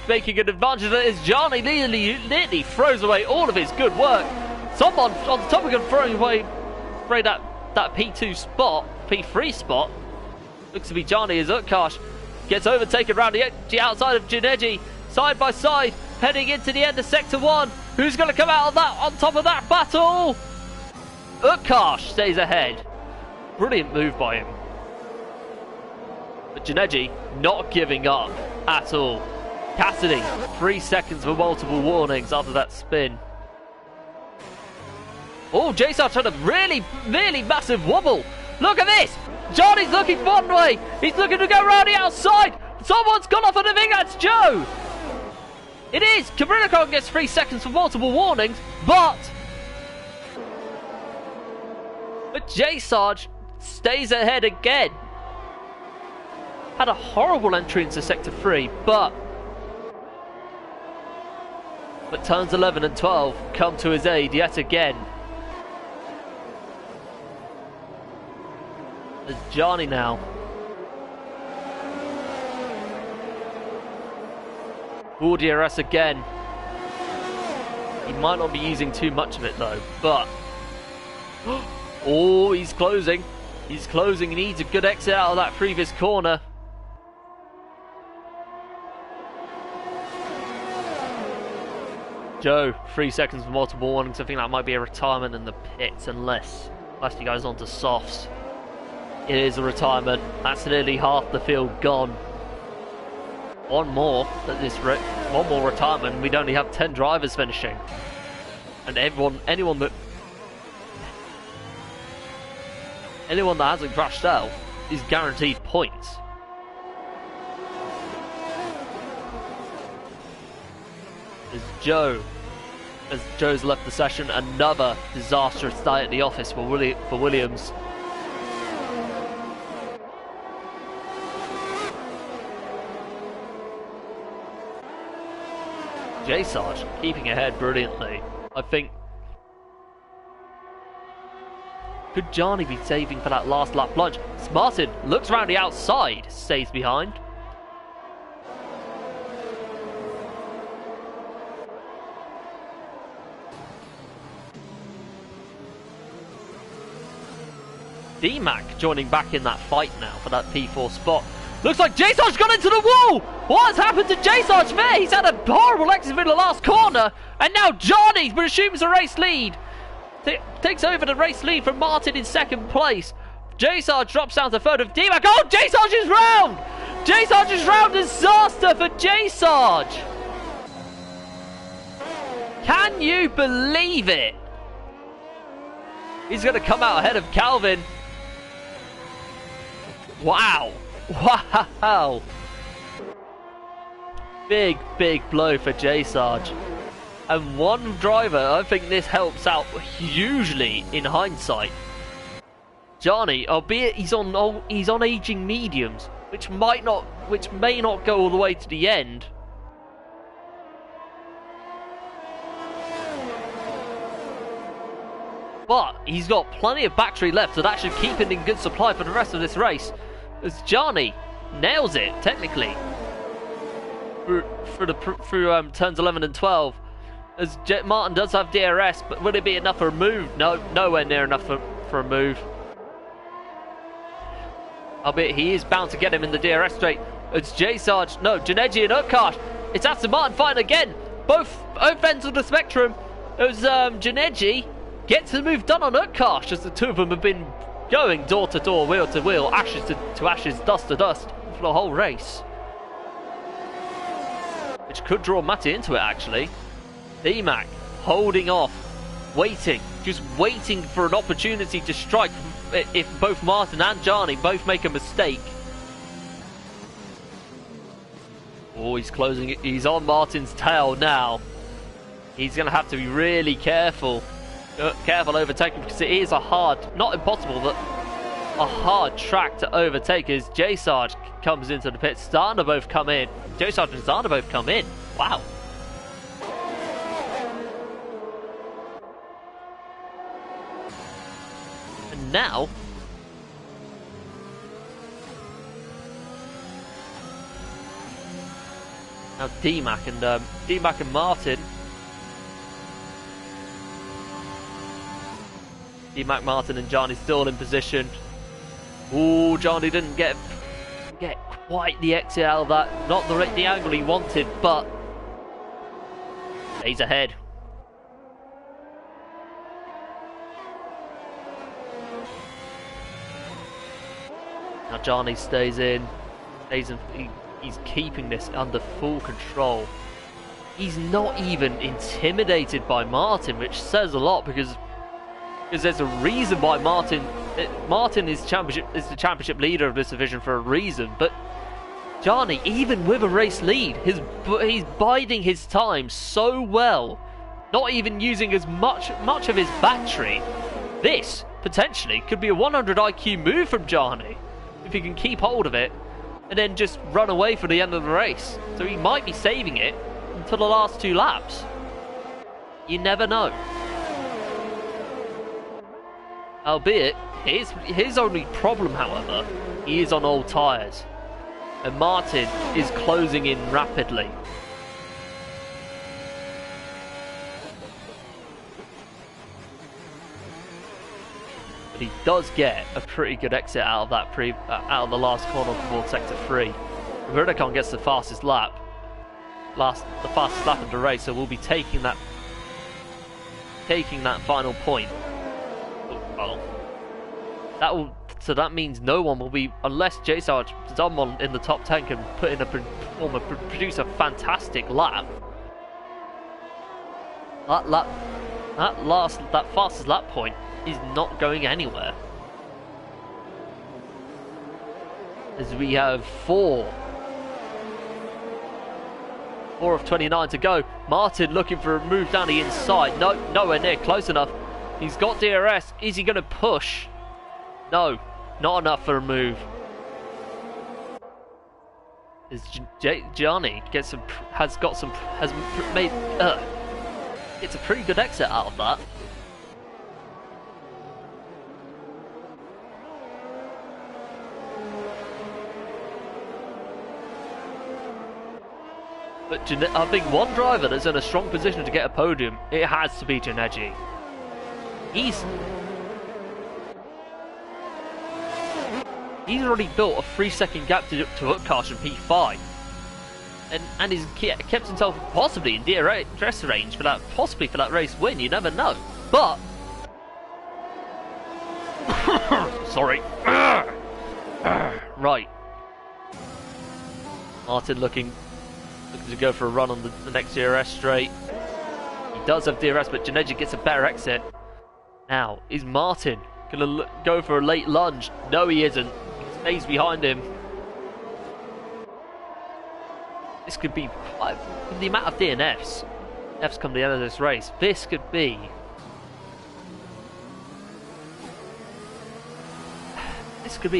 Speaker 1: making an advantage of that as Gianni nearly throws away all of his good work. Someone on the topic of throwing away that that P2 spot, P3 spot. Looks to be Johnny as Utkarsh gets overtaken around the outside of Juneji, side by side, heading into the end of Sector 1. Who's going to come out on top of that battle? Utkarsh stays ahead. Brilliant move by him. But Juneji not giving up at all. Cassidy, 3 seconds for multiple warnings after that spin. Oh, J-Sarge had a really, really massive wobble. Look at this. Johnny's looking one way. He's looking to go round the outside. Someone's gone off, and I think that's Joe. It is. Kabrinikon gets 3 seconds for multiple warnings, but J-Sarge stays ahead again. Had a horrible entry into Sector 3, but turns 11 and 12 come to his aid yet again. There's Johnny now. Ooh, DRS again. He might not be using too much of it though, but oh, he's closing. He's closing. He needs a good exit out of that previous corner. Joe, 3 seconds for multiple warnings. I think that might be a retirement in the pits unless he goes on to softs. It is a retirement. That's nearly half the field gone. One more retirement. We'd only have 10 drivers finishing, and anyone that hasn't crashed out is guaranteed points. As Joe's left the session, another disastrous day at the office for Williams. J-Sarge keeping ahead brilliantly. I think, could Johnny be saving for that last lap plunge? Martin looks around the outside, stays behind. D-Mac joining back in that fight now for that P4 spot. Looks like J-Sarge's gone into the wall! What has happened to J-Sarge there? He's had a horrible exit in the last corner, and now Johnny resumes the race lead. Takes over the race lead from Martin in second place. J-Sarge drops down to third of D-Mac. Oh, J-Sarge is round! J-Sarge is round. Disaster for J-Sarge. Can you believe it? He's going to come out ahead of Calvin. Wow. Wow. Big blow for J-Sarge. And one driver, I think this helps out hugely in hindsight. Johnny, albeit he's on aging mediums, which may not go all the way to the end. But he's got plenty of battery left, so that should keep him in good supply for the rest of this race. As Johnny nails it, technically, through turns 11 and 12. As Martin does have DRS, but will it be enough for a move? No, nowhere near enough for a move. Albeit he is bound to get him in the DRS straight. It's J-Sarge, no, Juneji and Utkarsh. It's Aston Martin fighting again. Both ends of the spectrum. It was Juneji gets the move done on Utkarsh, as the two of them have been going door to door, wheel to wheel, ashes to ashes, dust to dust for the whole race. Which could draw Matty into it, actually. D-Mac holding off, just waiting for an opportunity to strike if both Martin and Johnny both make a mistake. Oh, he's closing it. He's on Martin's tail now. He's going to have to be really careful. Careful overtaking, because it is a hard, not impossible, but a hard track to overtake as J-Sarge comes into the pit. Starting to both come in. J-Sarge and Starting to both come in. Wow. And now D-Mac and Martin. D-Mac, Martin and Gianni still in position. Ooh, Gianni didn't get quite the exit out of that. Not the angle he wanted, but he's ahead. Now Gianni stays in. He's keeping this under full control. He's not even intimidated by Martin, which says a lot because there's a reason why Martin is the championship leader of this division for a reason. But Gianni, even with a race lead, he's biding his time so well, not even using as much of his battery. This potentially could be a 100 IQ move from Gianni if he can keep hold of it and then just run away for the end of the race. So he might be saving it until the last 2 laps. You never know. Albeit, his only problem, however, he is on old tyres. And Martin is closing in rapidly. But he does get a pretty good exit out of that out of the last corner towards sector 3. Rudicon gets the fastest lap. The fastest lap of the race, so we'll be taking that final point. So that means no one will be, unless J-Sarge, someone in the top 10 can produce a fantastic lap. That fastest lap point is not going anywhere. As we have 4 of 29 to go. Martin looking for a move down the inside. No, nowhere near close enough. He's got DRS. Is he going to push? No, not enough for a move. As Gianni gets a pretty good exit out of that. But I think one driver that's in a strong position to get a podium, it has to be Janeji. He's already built a 3-second gap to Utkarsh in P5, and he's kept himself possibly in DRS range for that race win. You never know, but sorry. Right, Martin looking to go for a run on the next DRS straight. He does have DRS, but Janeji gets a better exit. Now, is Martin going to go for a late lunge? No, he isn't. He stays behind him. This could be, the amount of DNFs come to the end of this race, this could be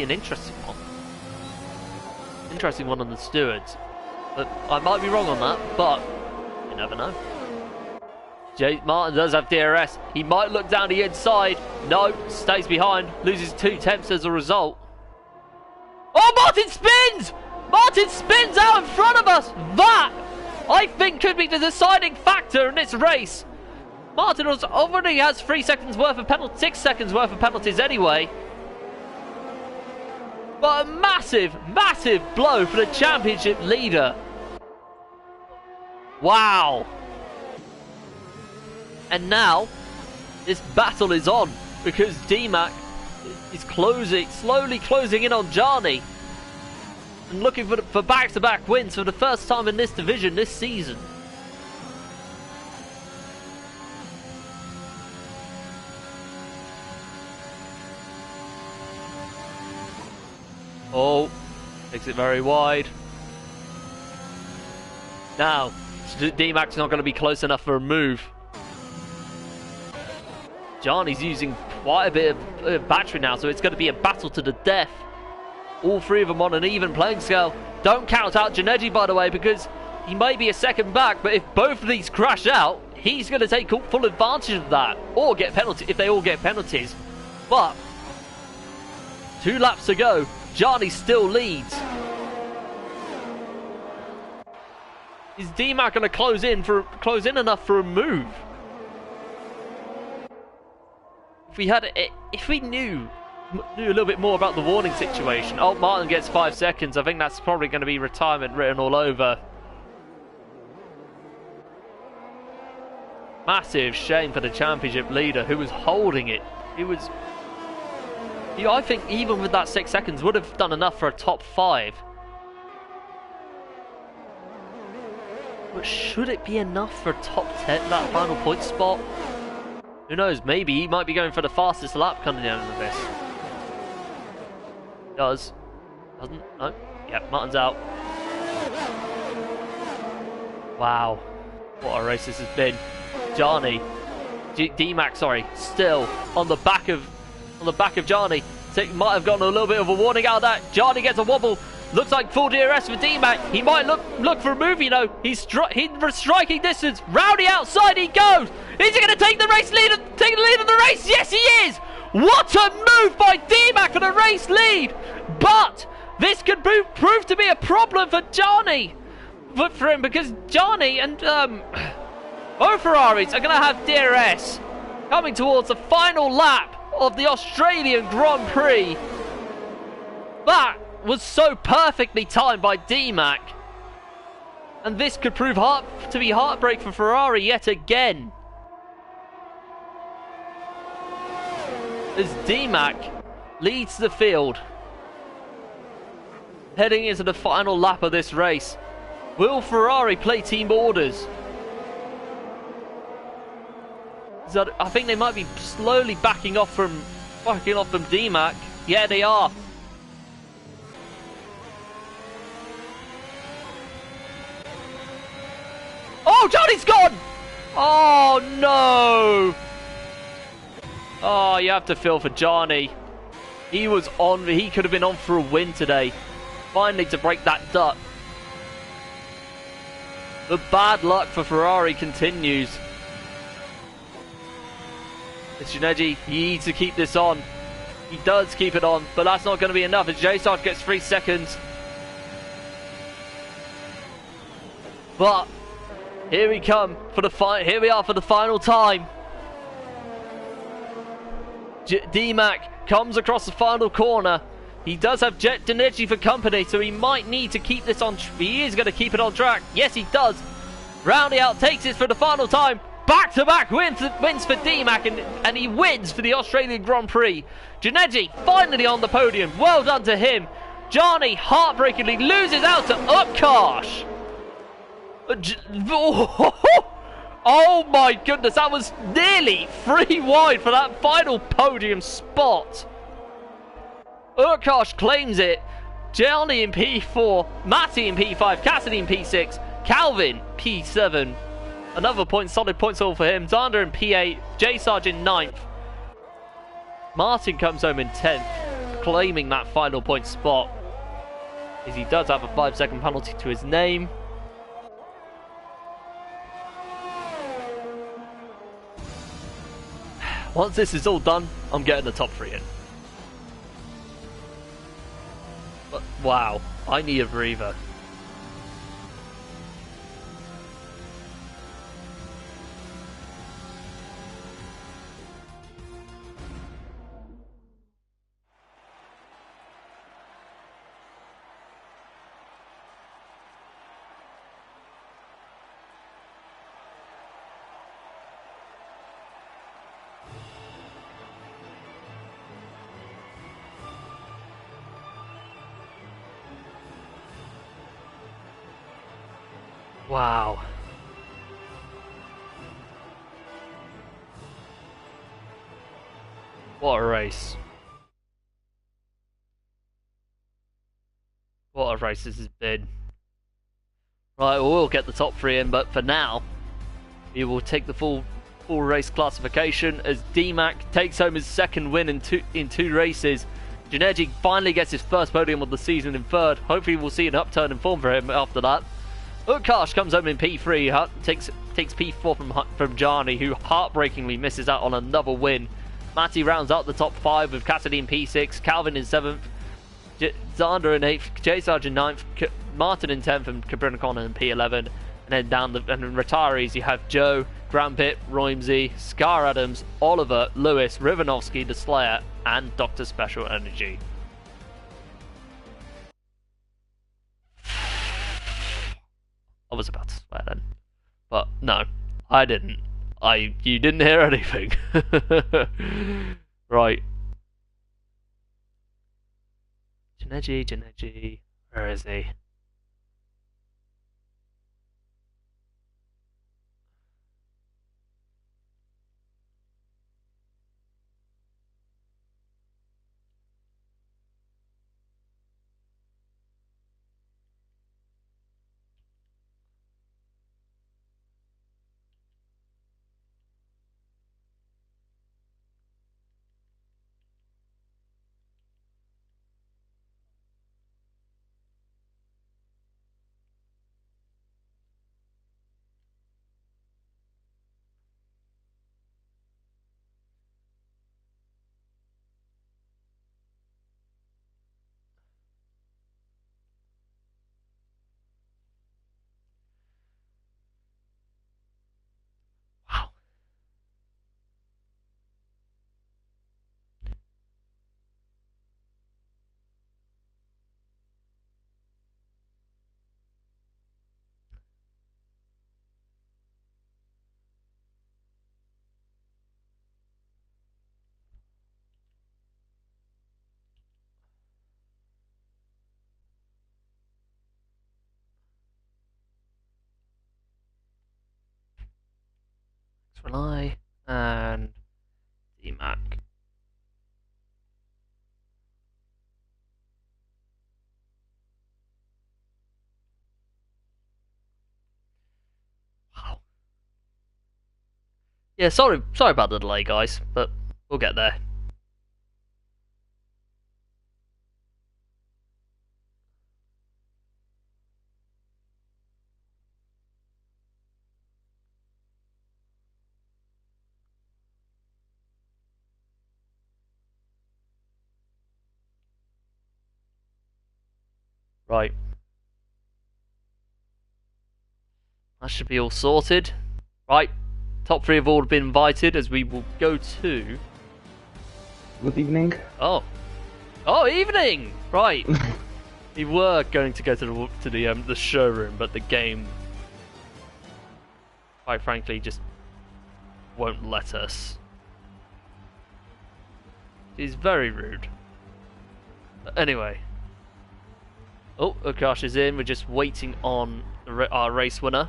Speaker 1: an interesting one. Interesting one on the stewards. But I might be wrong on that, but you never know. Martin does have DRS. He might look down the inside. No, stays behind. Loses 2 tenths as a result. Oh, Martin spins! Martin spins out in front of us! That, I think, could be the deciding factor in this race. Martin already has 3 seconds worth of penalties, 6 seconds worth of penalties anyway. But a massive, massive blow for the championship leader. Wow. And now, this battle is on because D-Mac is slowly closing in on Gianni and looking for back-to-back wins for the first time in this division this season. Oh, makes it very wide. Now, D-Mac's not going to be close enough for a move. Gianni's using quite a bit of battery now, so it's going to be a battle to the death. All 3 of them on an even playing scale. Don't count out Janeji, by the way, because he may be a second back, but if both of these crash out, he's going to take full advantage of that, or get penalty if they all get penalties. But 2 laps to go. Gianni still leads. Is D-Mac going to close in enough for a move? if we knew a little bit more about the warning situation. Oh, Martin gets 5 seconds. I think that's probably going to be retirement written all over. Massive shame for the championship leader who was holding it. He was... I think even with that 6 seconds would have done enough for a top 5. But should it be enough for a top 10, that final point spot? Who knows, maybe he might be going for the fastest lap coming down of this. Does. Doesn't. No. Yep, Martin's out. Wow. What a race this has been. Jarny. D-Mac, sorry. Still on the back of Jarny. Might have gotten a little bit of a warning out of that. Jarny gets a wobble. Looks like full DRS for D-Mac. He might look for a move, you know. He's striking distance. Rowdy outside he goes. Is he going to take the race lead? Take the lead of the race? Yes, he is. What a move by D-Mac for the race lead. But this could prove to be a problem for Jarny. For him, because Jarny and both Ferraris are going to have DRS coming towards the final lap of the Australian Grand Prix. That was so perfectly timed by D-Mac. And this could prove to be heartbreak for Ferrari yet again. As D-Mac leads the field, heading into the final lap of this race. Will Ferrari play team orders? I think they might be slowly backing off from D-Mac. Yeah, they are. Oh, Johnny's gone! Oh, no! Oh, you have to feel for Johnny. He was on. He could have been on for a win today. Finally to break that duck. The bad luck for Ferrari continues. It's Giannetti. He needs to keep this on. He does keep it on, but that's not going to be enough as J-Sarge gets 3 seconds. But here we come for the here we are for the final time. D-Mac comes across the final corner. He does have Jet Giannetti for company, so he might need to keep this on. He is going to keep it on track. Yes, he does. Rowdy out takes it for the final time. Back-to-back wins for D-Mac, and he wins for the Australian Grand Prix. Giannetti finally on the podium. Well done to him. Jarny heartbreakingly loses out to Utkarsh. Oh my goodness, that was nearly 3 wide for that final podium spot. Utkarsh claims it. Jarny in P4, Matty in P5, Cassidy in P6, Calvin P7. Another solid points haul for him. Zander in P8, J-Sarge in 9th. Martin comes home in 10th, claiming that final point spot, as he does have a 5-second penalty to his name. Once this is all done, I'm getting the top 3 in. But wow, I need a breather. Wow. What a race. What a race this has been. Right, we'll get the top 3 in, but for now, we will take the full race classification as D-Mac takes home his 2nd win in two races. Giannetti finally gets his first podium of the season in 3rd. Hopefully we'll see an upturn in form for him after that. Utkarsh comes home in P3, takes P4 from Jarny, who heartbreakingly misses out on another win. Matty rounds out the top 5 with Cassidy in P6, Calvin in 7th, Zander in 8th, J-Sarge in 9th, Martin in 10th, and Capricorn in P11. And then and then retirees, you have Joe Grampit, Roimsey, Scar Adams, Oliver, Lewis, Rivanovsky, the Slayer, and Dr. Special Energy. I was about to swear then, but no, I didn't. You didn't hear anything. Right. Janeji, where is he? Rely and DMAC. Wow. Yeah, sorry about the delay, guys, but we'll get there. Right. That should be all sorted. Right. Top 3 have all been invited as we will go to...
Speaker 2: Good evening.
Speaker 1: Oh, evening! Right. We were going to go to the showroom, but the game, quite frankly, just won't let us. He's very rude. But anyway. Oh, Akash is in. We're just waiting on our race winner.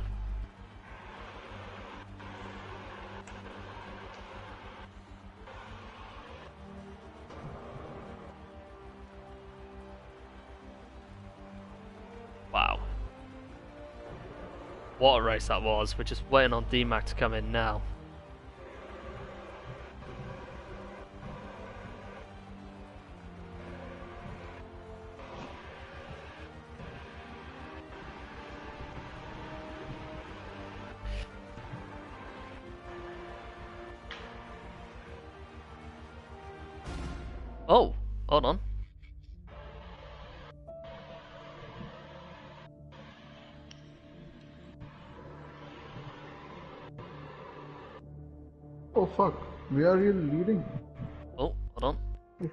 Speaker 1: Wow. What a race that was. We're just waiting on DMAC to come in now. Oh, hold on.
Speaker 3: Oh fuck, we are really leading.
Speaker 1: Oh, hold on.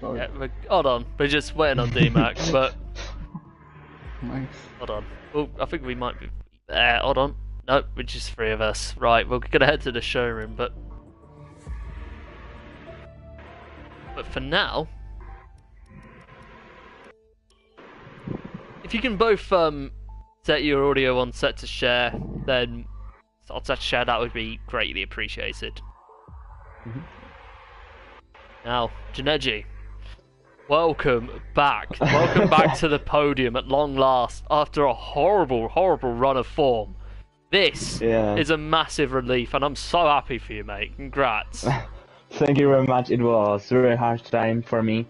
Speaker 3: Sorry.
Speaker 1: Yeah, hold on. We're just waiting on DMAC, but...
Speaker 3: Nice.
Speaker 1: Hold on. Oh, I think we might be... hold on. Nope, we're just 3 of us. Right, we're gonna head to the showroom, but... But for now... If you can both set your audio on set to share, then on set to share, that would be greatly appreciated. Now, Janeji, welcome back. Welcome back to the podium at long last after a horrible, horrible run of form. This is a massive relief, and I'm so happy for you, mate. Congrats.
Speaker 2: Thank you very much. It was a very hard time for me.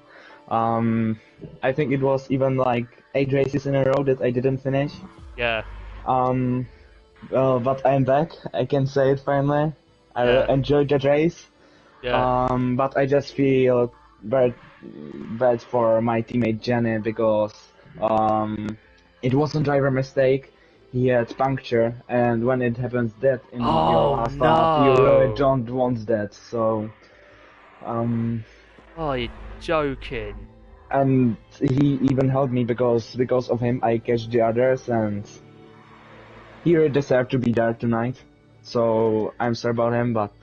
Speaker 2: I think it was even like 8 races in a row that I didn't finish.
Speaker 1: Yeah.
Speaker 2: But I'm back. I can say it finally. I enjoyed that race.
Speaker 1: Yeah.
Speaker 2: But I just feel bad for my teammate Jenny because it wasn't driver mistake. he had puncture, and when it happens that in your
Speaker 1: Oh,
Speaker 2: last lap, you really
Speaker 1: no.
Speaker 2: don't want that. So, um,
Speaker 1: Oh, you're joking.
Speaker 2: and he even helped me because of him I catch the others, and he really deserved to be there tonight. So I'm sorry about him, but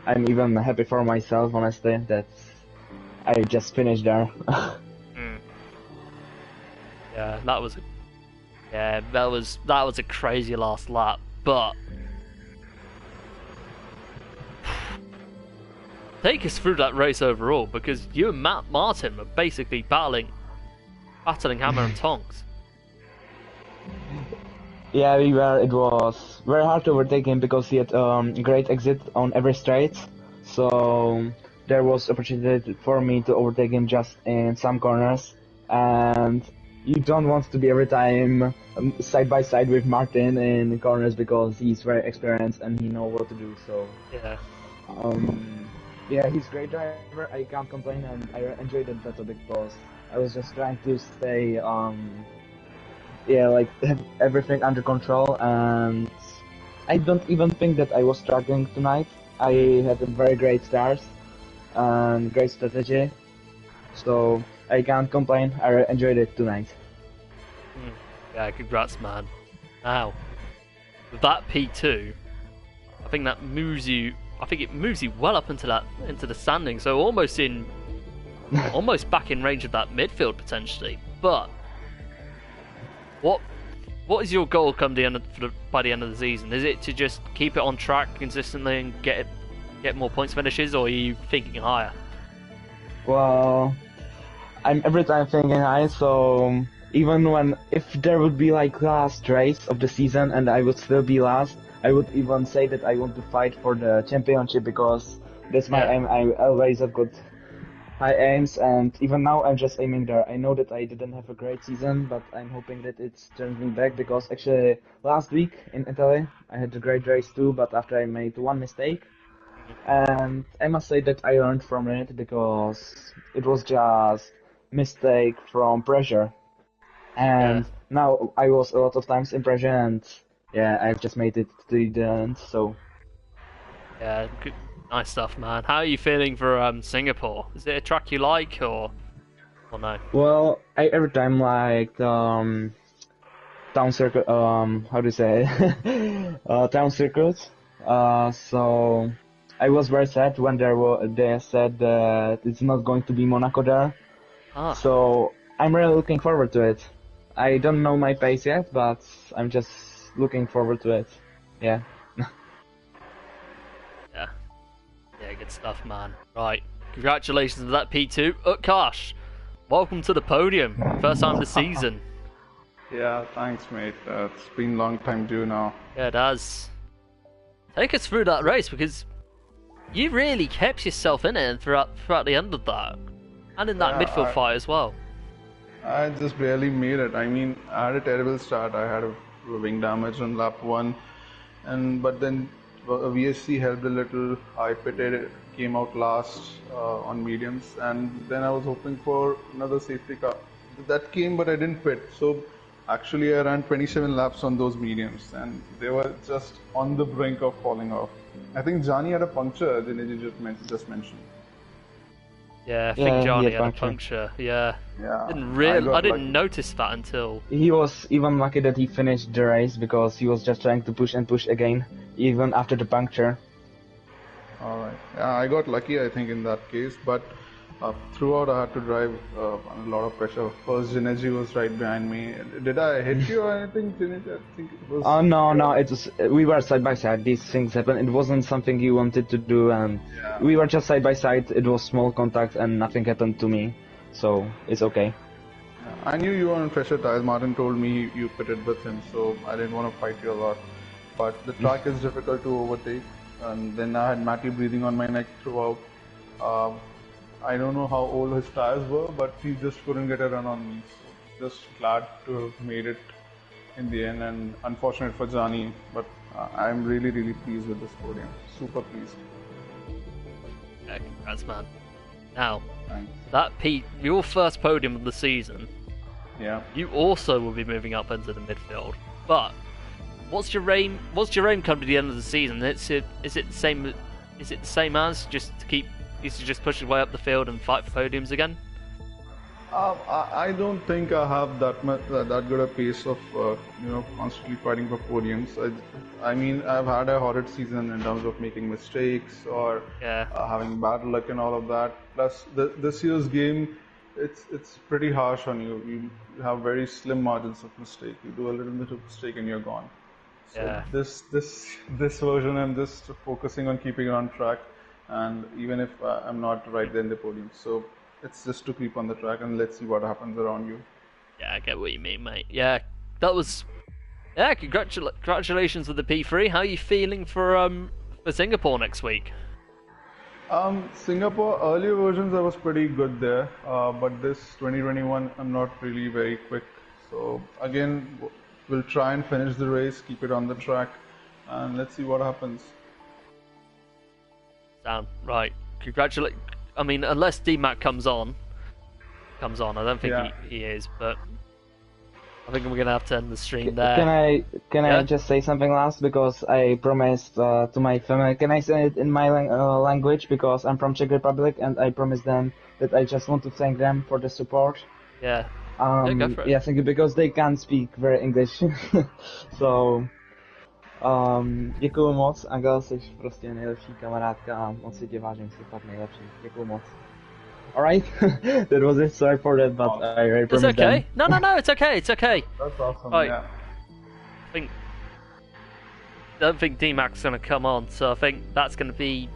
Speaker 2: I'm even happy for myself, honestly, that I just finished there.
Speaker 1: Mm. Yeah, that was a crazy last lap, but take us through that race overall, because you and Matt Martin were basically battling hammer and tongs.
Speaker 2: Yeah, we were. It was very hard to overtake him because he had great exit on every straight. So there was opportunity for me to overtake him just in some corners, and you don't want to be every time side by side with Martin in corners because he's very experienced and he knows what to do. So
Speaker 1: Yeah.
Speaker 2: yeah, he's a great driver. I can't complain, and I enjoyed it battle because I was just trying to stay yeah, like have everything under control, and I don't even think that I was struggling tonight. I had a very great start and great strategy, so I can't complain. I enjoyed it tonight.
Speaker 1: Yeah, congrats, man. Now, with that P2, I think that moves you. I think it moves you well up into the standing, so almost back in range of that midfield potentially. But what is your goal come by the end of the season? Is it to just keep it on track consistently and get more points finishes, or are you thinking higher?
Speaker 2: Well, I'm every time thinking high, so even if there would be like last race of the season and I would still be last, I would even say that I want to fight for the championship because that's my aim. I always have got high aims, and even now I'm just aiming there. I know that I didn't have a great season, but I'm hoping that it turns me back because actually last week in Italy I had a great race too, but after I made one mistake, and I must say that I learned from it because it was just mistake from pressure, and now I was a lot of times in pressure, and yeah, I've just made it to the end. So
Speaker 1: Yeah, good, nice stuff, man. How are you feeling for Singapore? Is it a track you like, or no?
Speaker 2: well, I every time like town circuit, how do you say town circuits. So I was very sad when they said that it's not going to be Monaco there.
Speaker 1: Ah,
Speaker 2: So I'm really looking forward to it. I don't know my pace yet, but I'm just looking forward to it. Yeah.
Speaker 1: yeah, good stuff, man. Right, congratulations on that P2. Utkarsh, welcome to the podium. First time of the season.
Speaker 3: Yeah, thanks, mate. It's been a long time due now.
Speaker 1: Yeah, it has. Take us through that race, because you really kept yourself in it and throughout the end of that, and in that midfield fight as well.
Speaker 3: I just barely made it. I mean, I had a terrible start. I had a wing damage on lap 1, but then VSC helped a little. I pitted, came out last on mediums, and then I was hoping for another safety car. That came, but I didn't pit. So actually, I ran 27 laps on those mediums, and they were just on the brink of falling off. I think Johnny had a puncture, as you just mentioned.
Speaker 1: Yeah, I think Johnny
Speaker 2: he
Speaker 1: had a puncture. Yeah.
Speaker 3: Yeah.
Speaker 1: I didn't notice that until
Speaker 2: He was even lucky that he finished the race because he was just trying to push and push again, even after the puncture.
Speaker 3: Alright. Yeah, I got lucky, I think, in that case, but throughout I had to drive under a lot of pressure. First, Jineji was right behind me. Did I hit you or anything, Jineji? I think it was...
Speaker 2: Oh no, it was, we were side by side. These things happen. It wasn't something you wanted to do, and we were just side by side. It was small contact, and nothing happened to me, so it's okay.
Speaker 3: I knew you were on pressure tires. Martin told me you pitted with him, so I didn't want to fight you a lot. But the track is difficult to overtake, and then I had Matty breathing on my neck throughout. I don't know how old his tires were, but he just couldn't get a run on me. So just glad to have made it in the end, and unfortunate for Johnny, but I'm really pleased with this podium. Super pleased.
Speaker 1: yeah, congrats, man. Now,
Speaker 3: Thanks.
Speaker 1: that your first podium of the season.
Speaker 3: Yeah.
Speaker 1: You also will be moving up into the midfield. But what's your aim? What's your aim come to the end of the season? Is it the same? Is it the same as just to keep? Is to just push your way up the field and fight for podiums again?
Speaker 3: I don't think I have that good a pace of constantly fighting for podiums. I mean, I've had a horrid season in terms of making mistakes or having bad luck and all of that. Plus, this year's game, it's pretty harsh on you. You have very slim margins of mistake. You do a little bit of mistake and you're gone. So this version, I'm just focusing on keeping it on track, and even if I'm not right there in the podium, so it's just to keep on the track and let's see what happens around you.
Speaker 1: Yeah, I get what you mean, mate. Yeah, that was. Yeah, congratulations with the P3. How are you feeling for Singapore next week?
Speaker 3: Singapore earlier versions I was pretty good there, but this 2021 I'm not really very quick. So again, we'll try and finish the race, keep it on the track, and let's see what happens.
Speaker 1: Sound right. Congratulate. I mean, unless DMAC comes on. I don't think he is, but I think we're gonna have to end the stream there.
Speaker 2: Can I just say something last, because I promised to my family. Can I say it in my language, because I'm from Czech Republic and I promised them that I just want to thank them for the support.
Speaker 1: Yeah. Go for it.
Speaker 2: Yeah, thank you, because they can't speak very English. So děkuju moc, Angel, jsi prostě nejlepší kamarádka a moc si tě vážím, jsi fakt nejlepší. Děkuju moc. Alright, that was it, sorry for that, but I really promised
Speaker 1: It's okay.
Speaker 2: them.
Speaker 1: No, it's okay, it's okay.
Speaker 3: That's awesome,
Speaker 1: Right.
Speaker 3: yeah.
Speaker 1: I don't think DMAC's going to come on, so I think that's going to be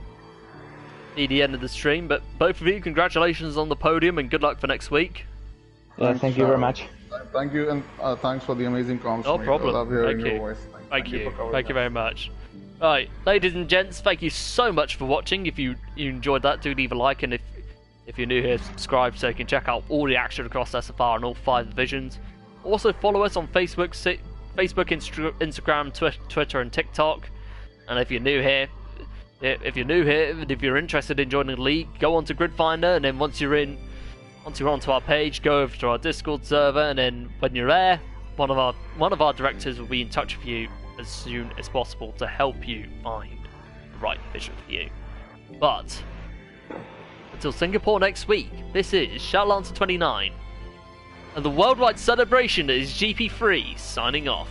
Speaker 1: the end of the stream. But both of you, congratulations on the podium and good luck for next week.
Speaker 2: Yeah, thank you very much.
Speaker 3: Thank you, and thanks for the amazing comms.
Speaker 1: No
Speaker 3: mate.
Speaker 1: problem.
Speaker 3: I love hearing
Speaker 1: Thank
Speaker 3: your
Speaker 1: you.
Speaker 3: voice.
Speaker 1: Thank you.
Speaker 3: for covering
Speaker 1: Thank you
Speaker 3: that.
Speaker 1: very much. Right, ladies and gents, thank you so much for watching. If you enjoyed that, do leave a like, and if you're new here, subscribe so you can check out all the action across SFR and all 5 divisions. Also follow us on Facebook, Instagram, Twitter, and TikTok. And if you're new here, and if you're interested in joining the league, go on to Gridfinder, and then once you're onto our page, go over to our Discord server, and then when you're there, one of our directors will be in touch with you as soon as possible to help you find the right division for you. But until Singapore next week, this is Shadowlancer 29, and the worldwide celebration is GP3 signing off.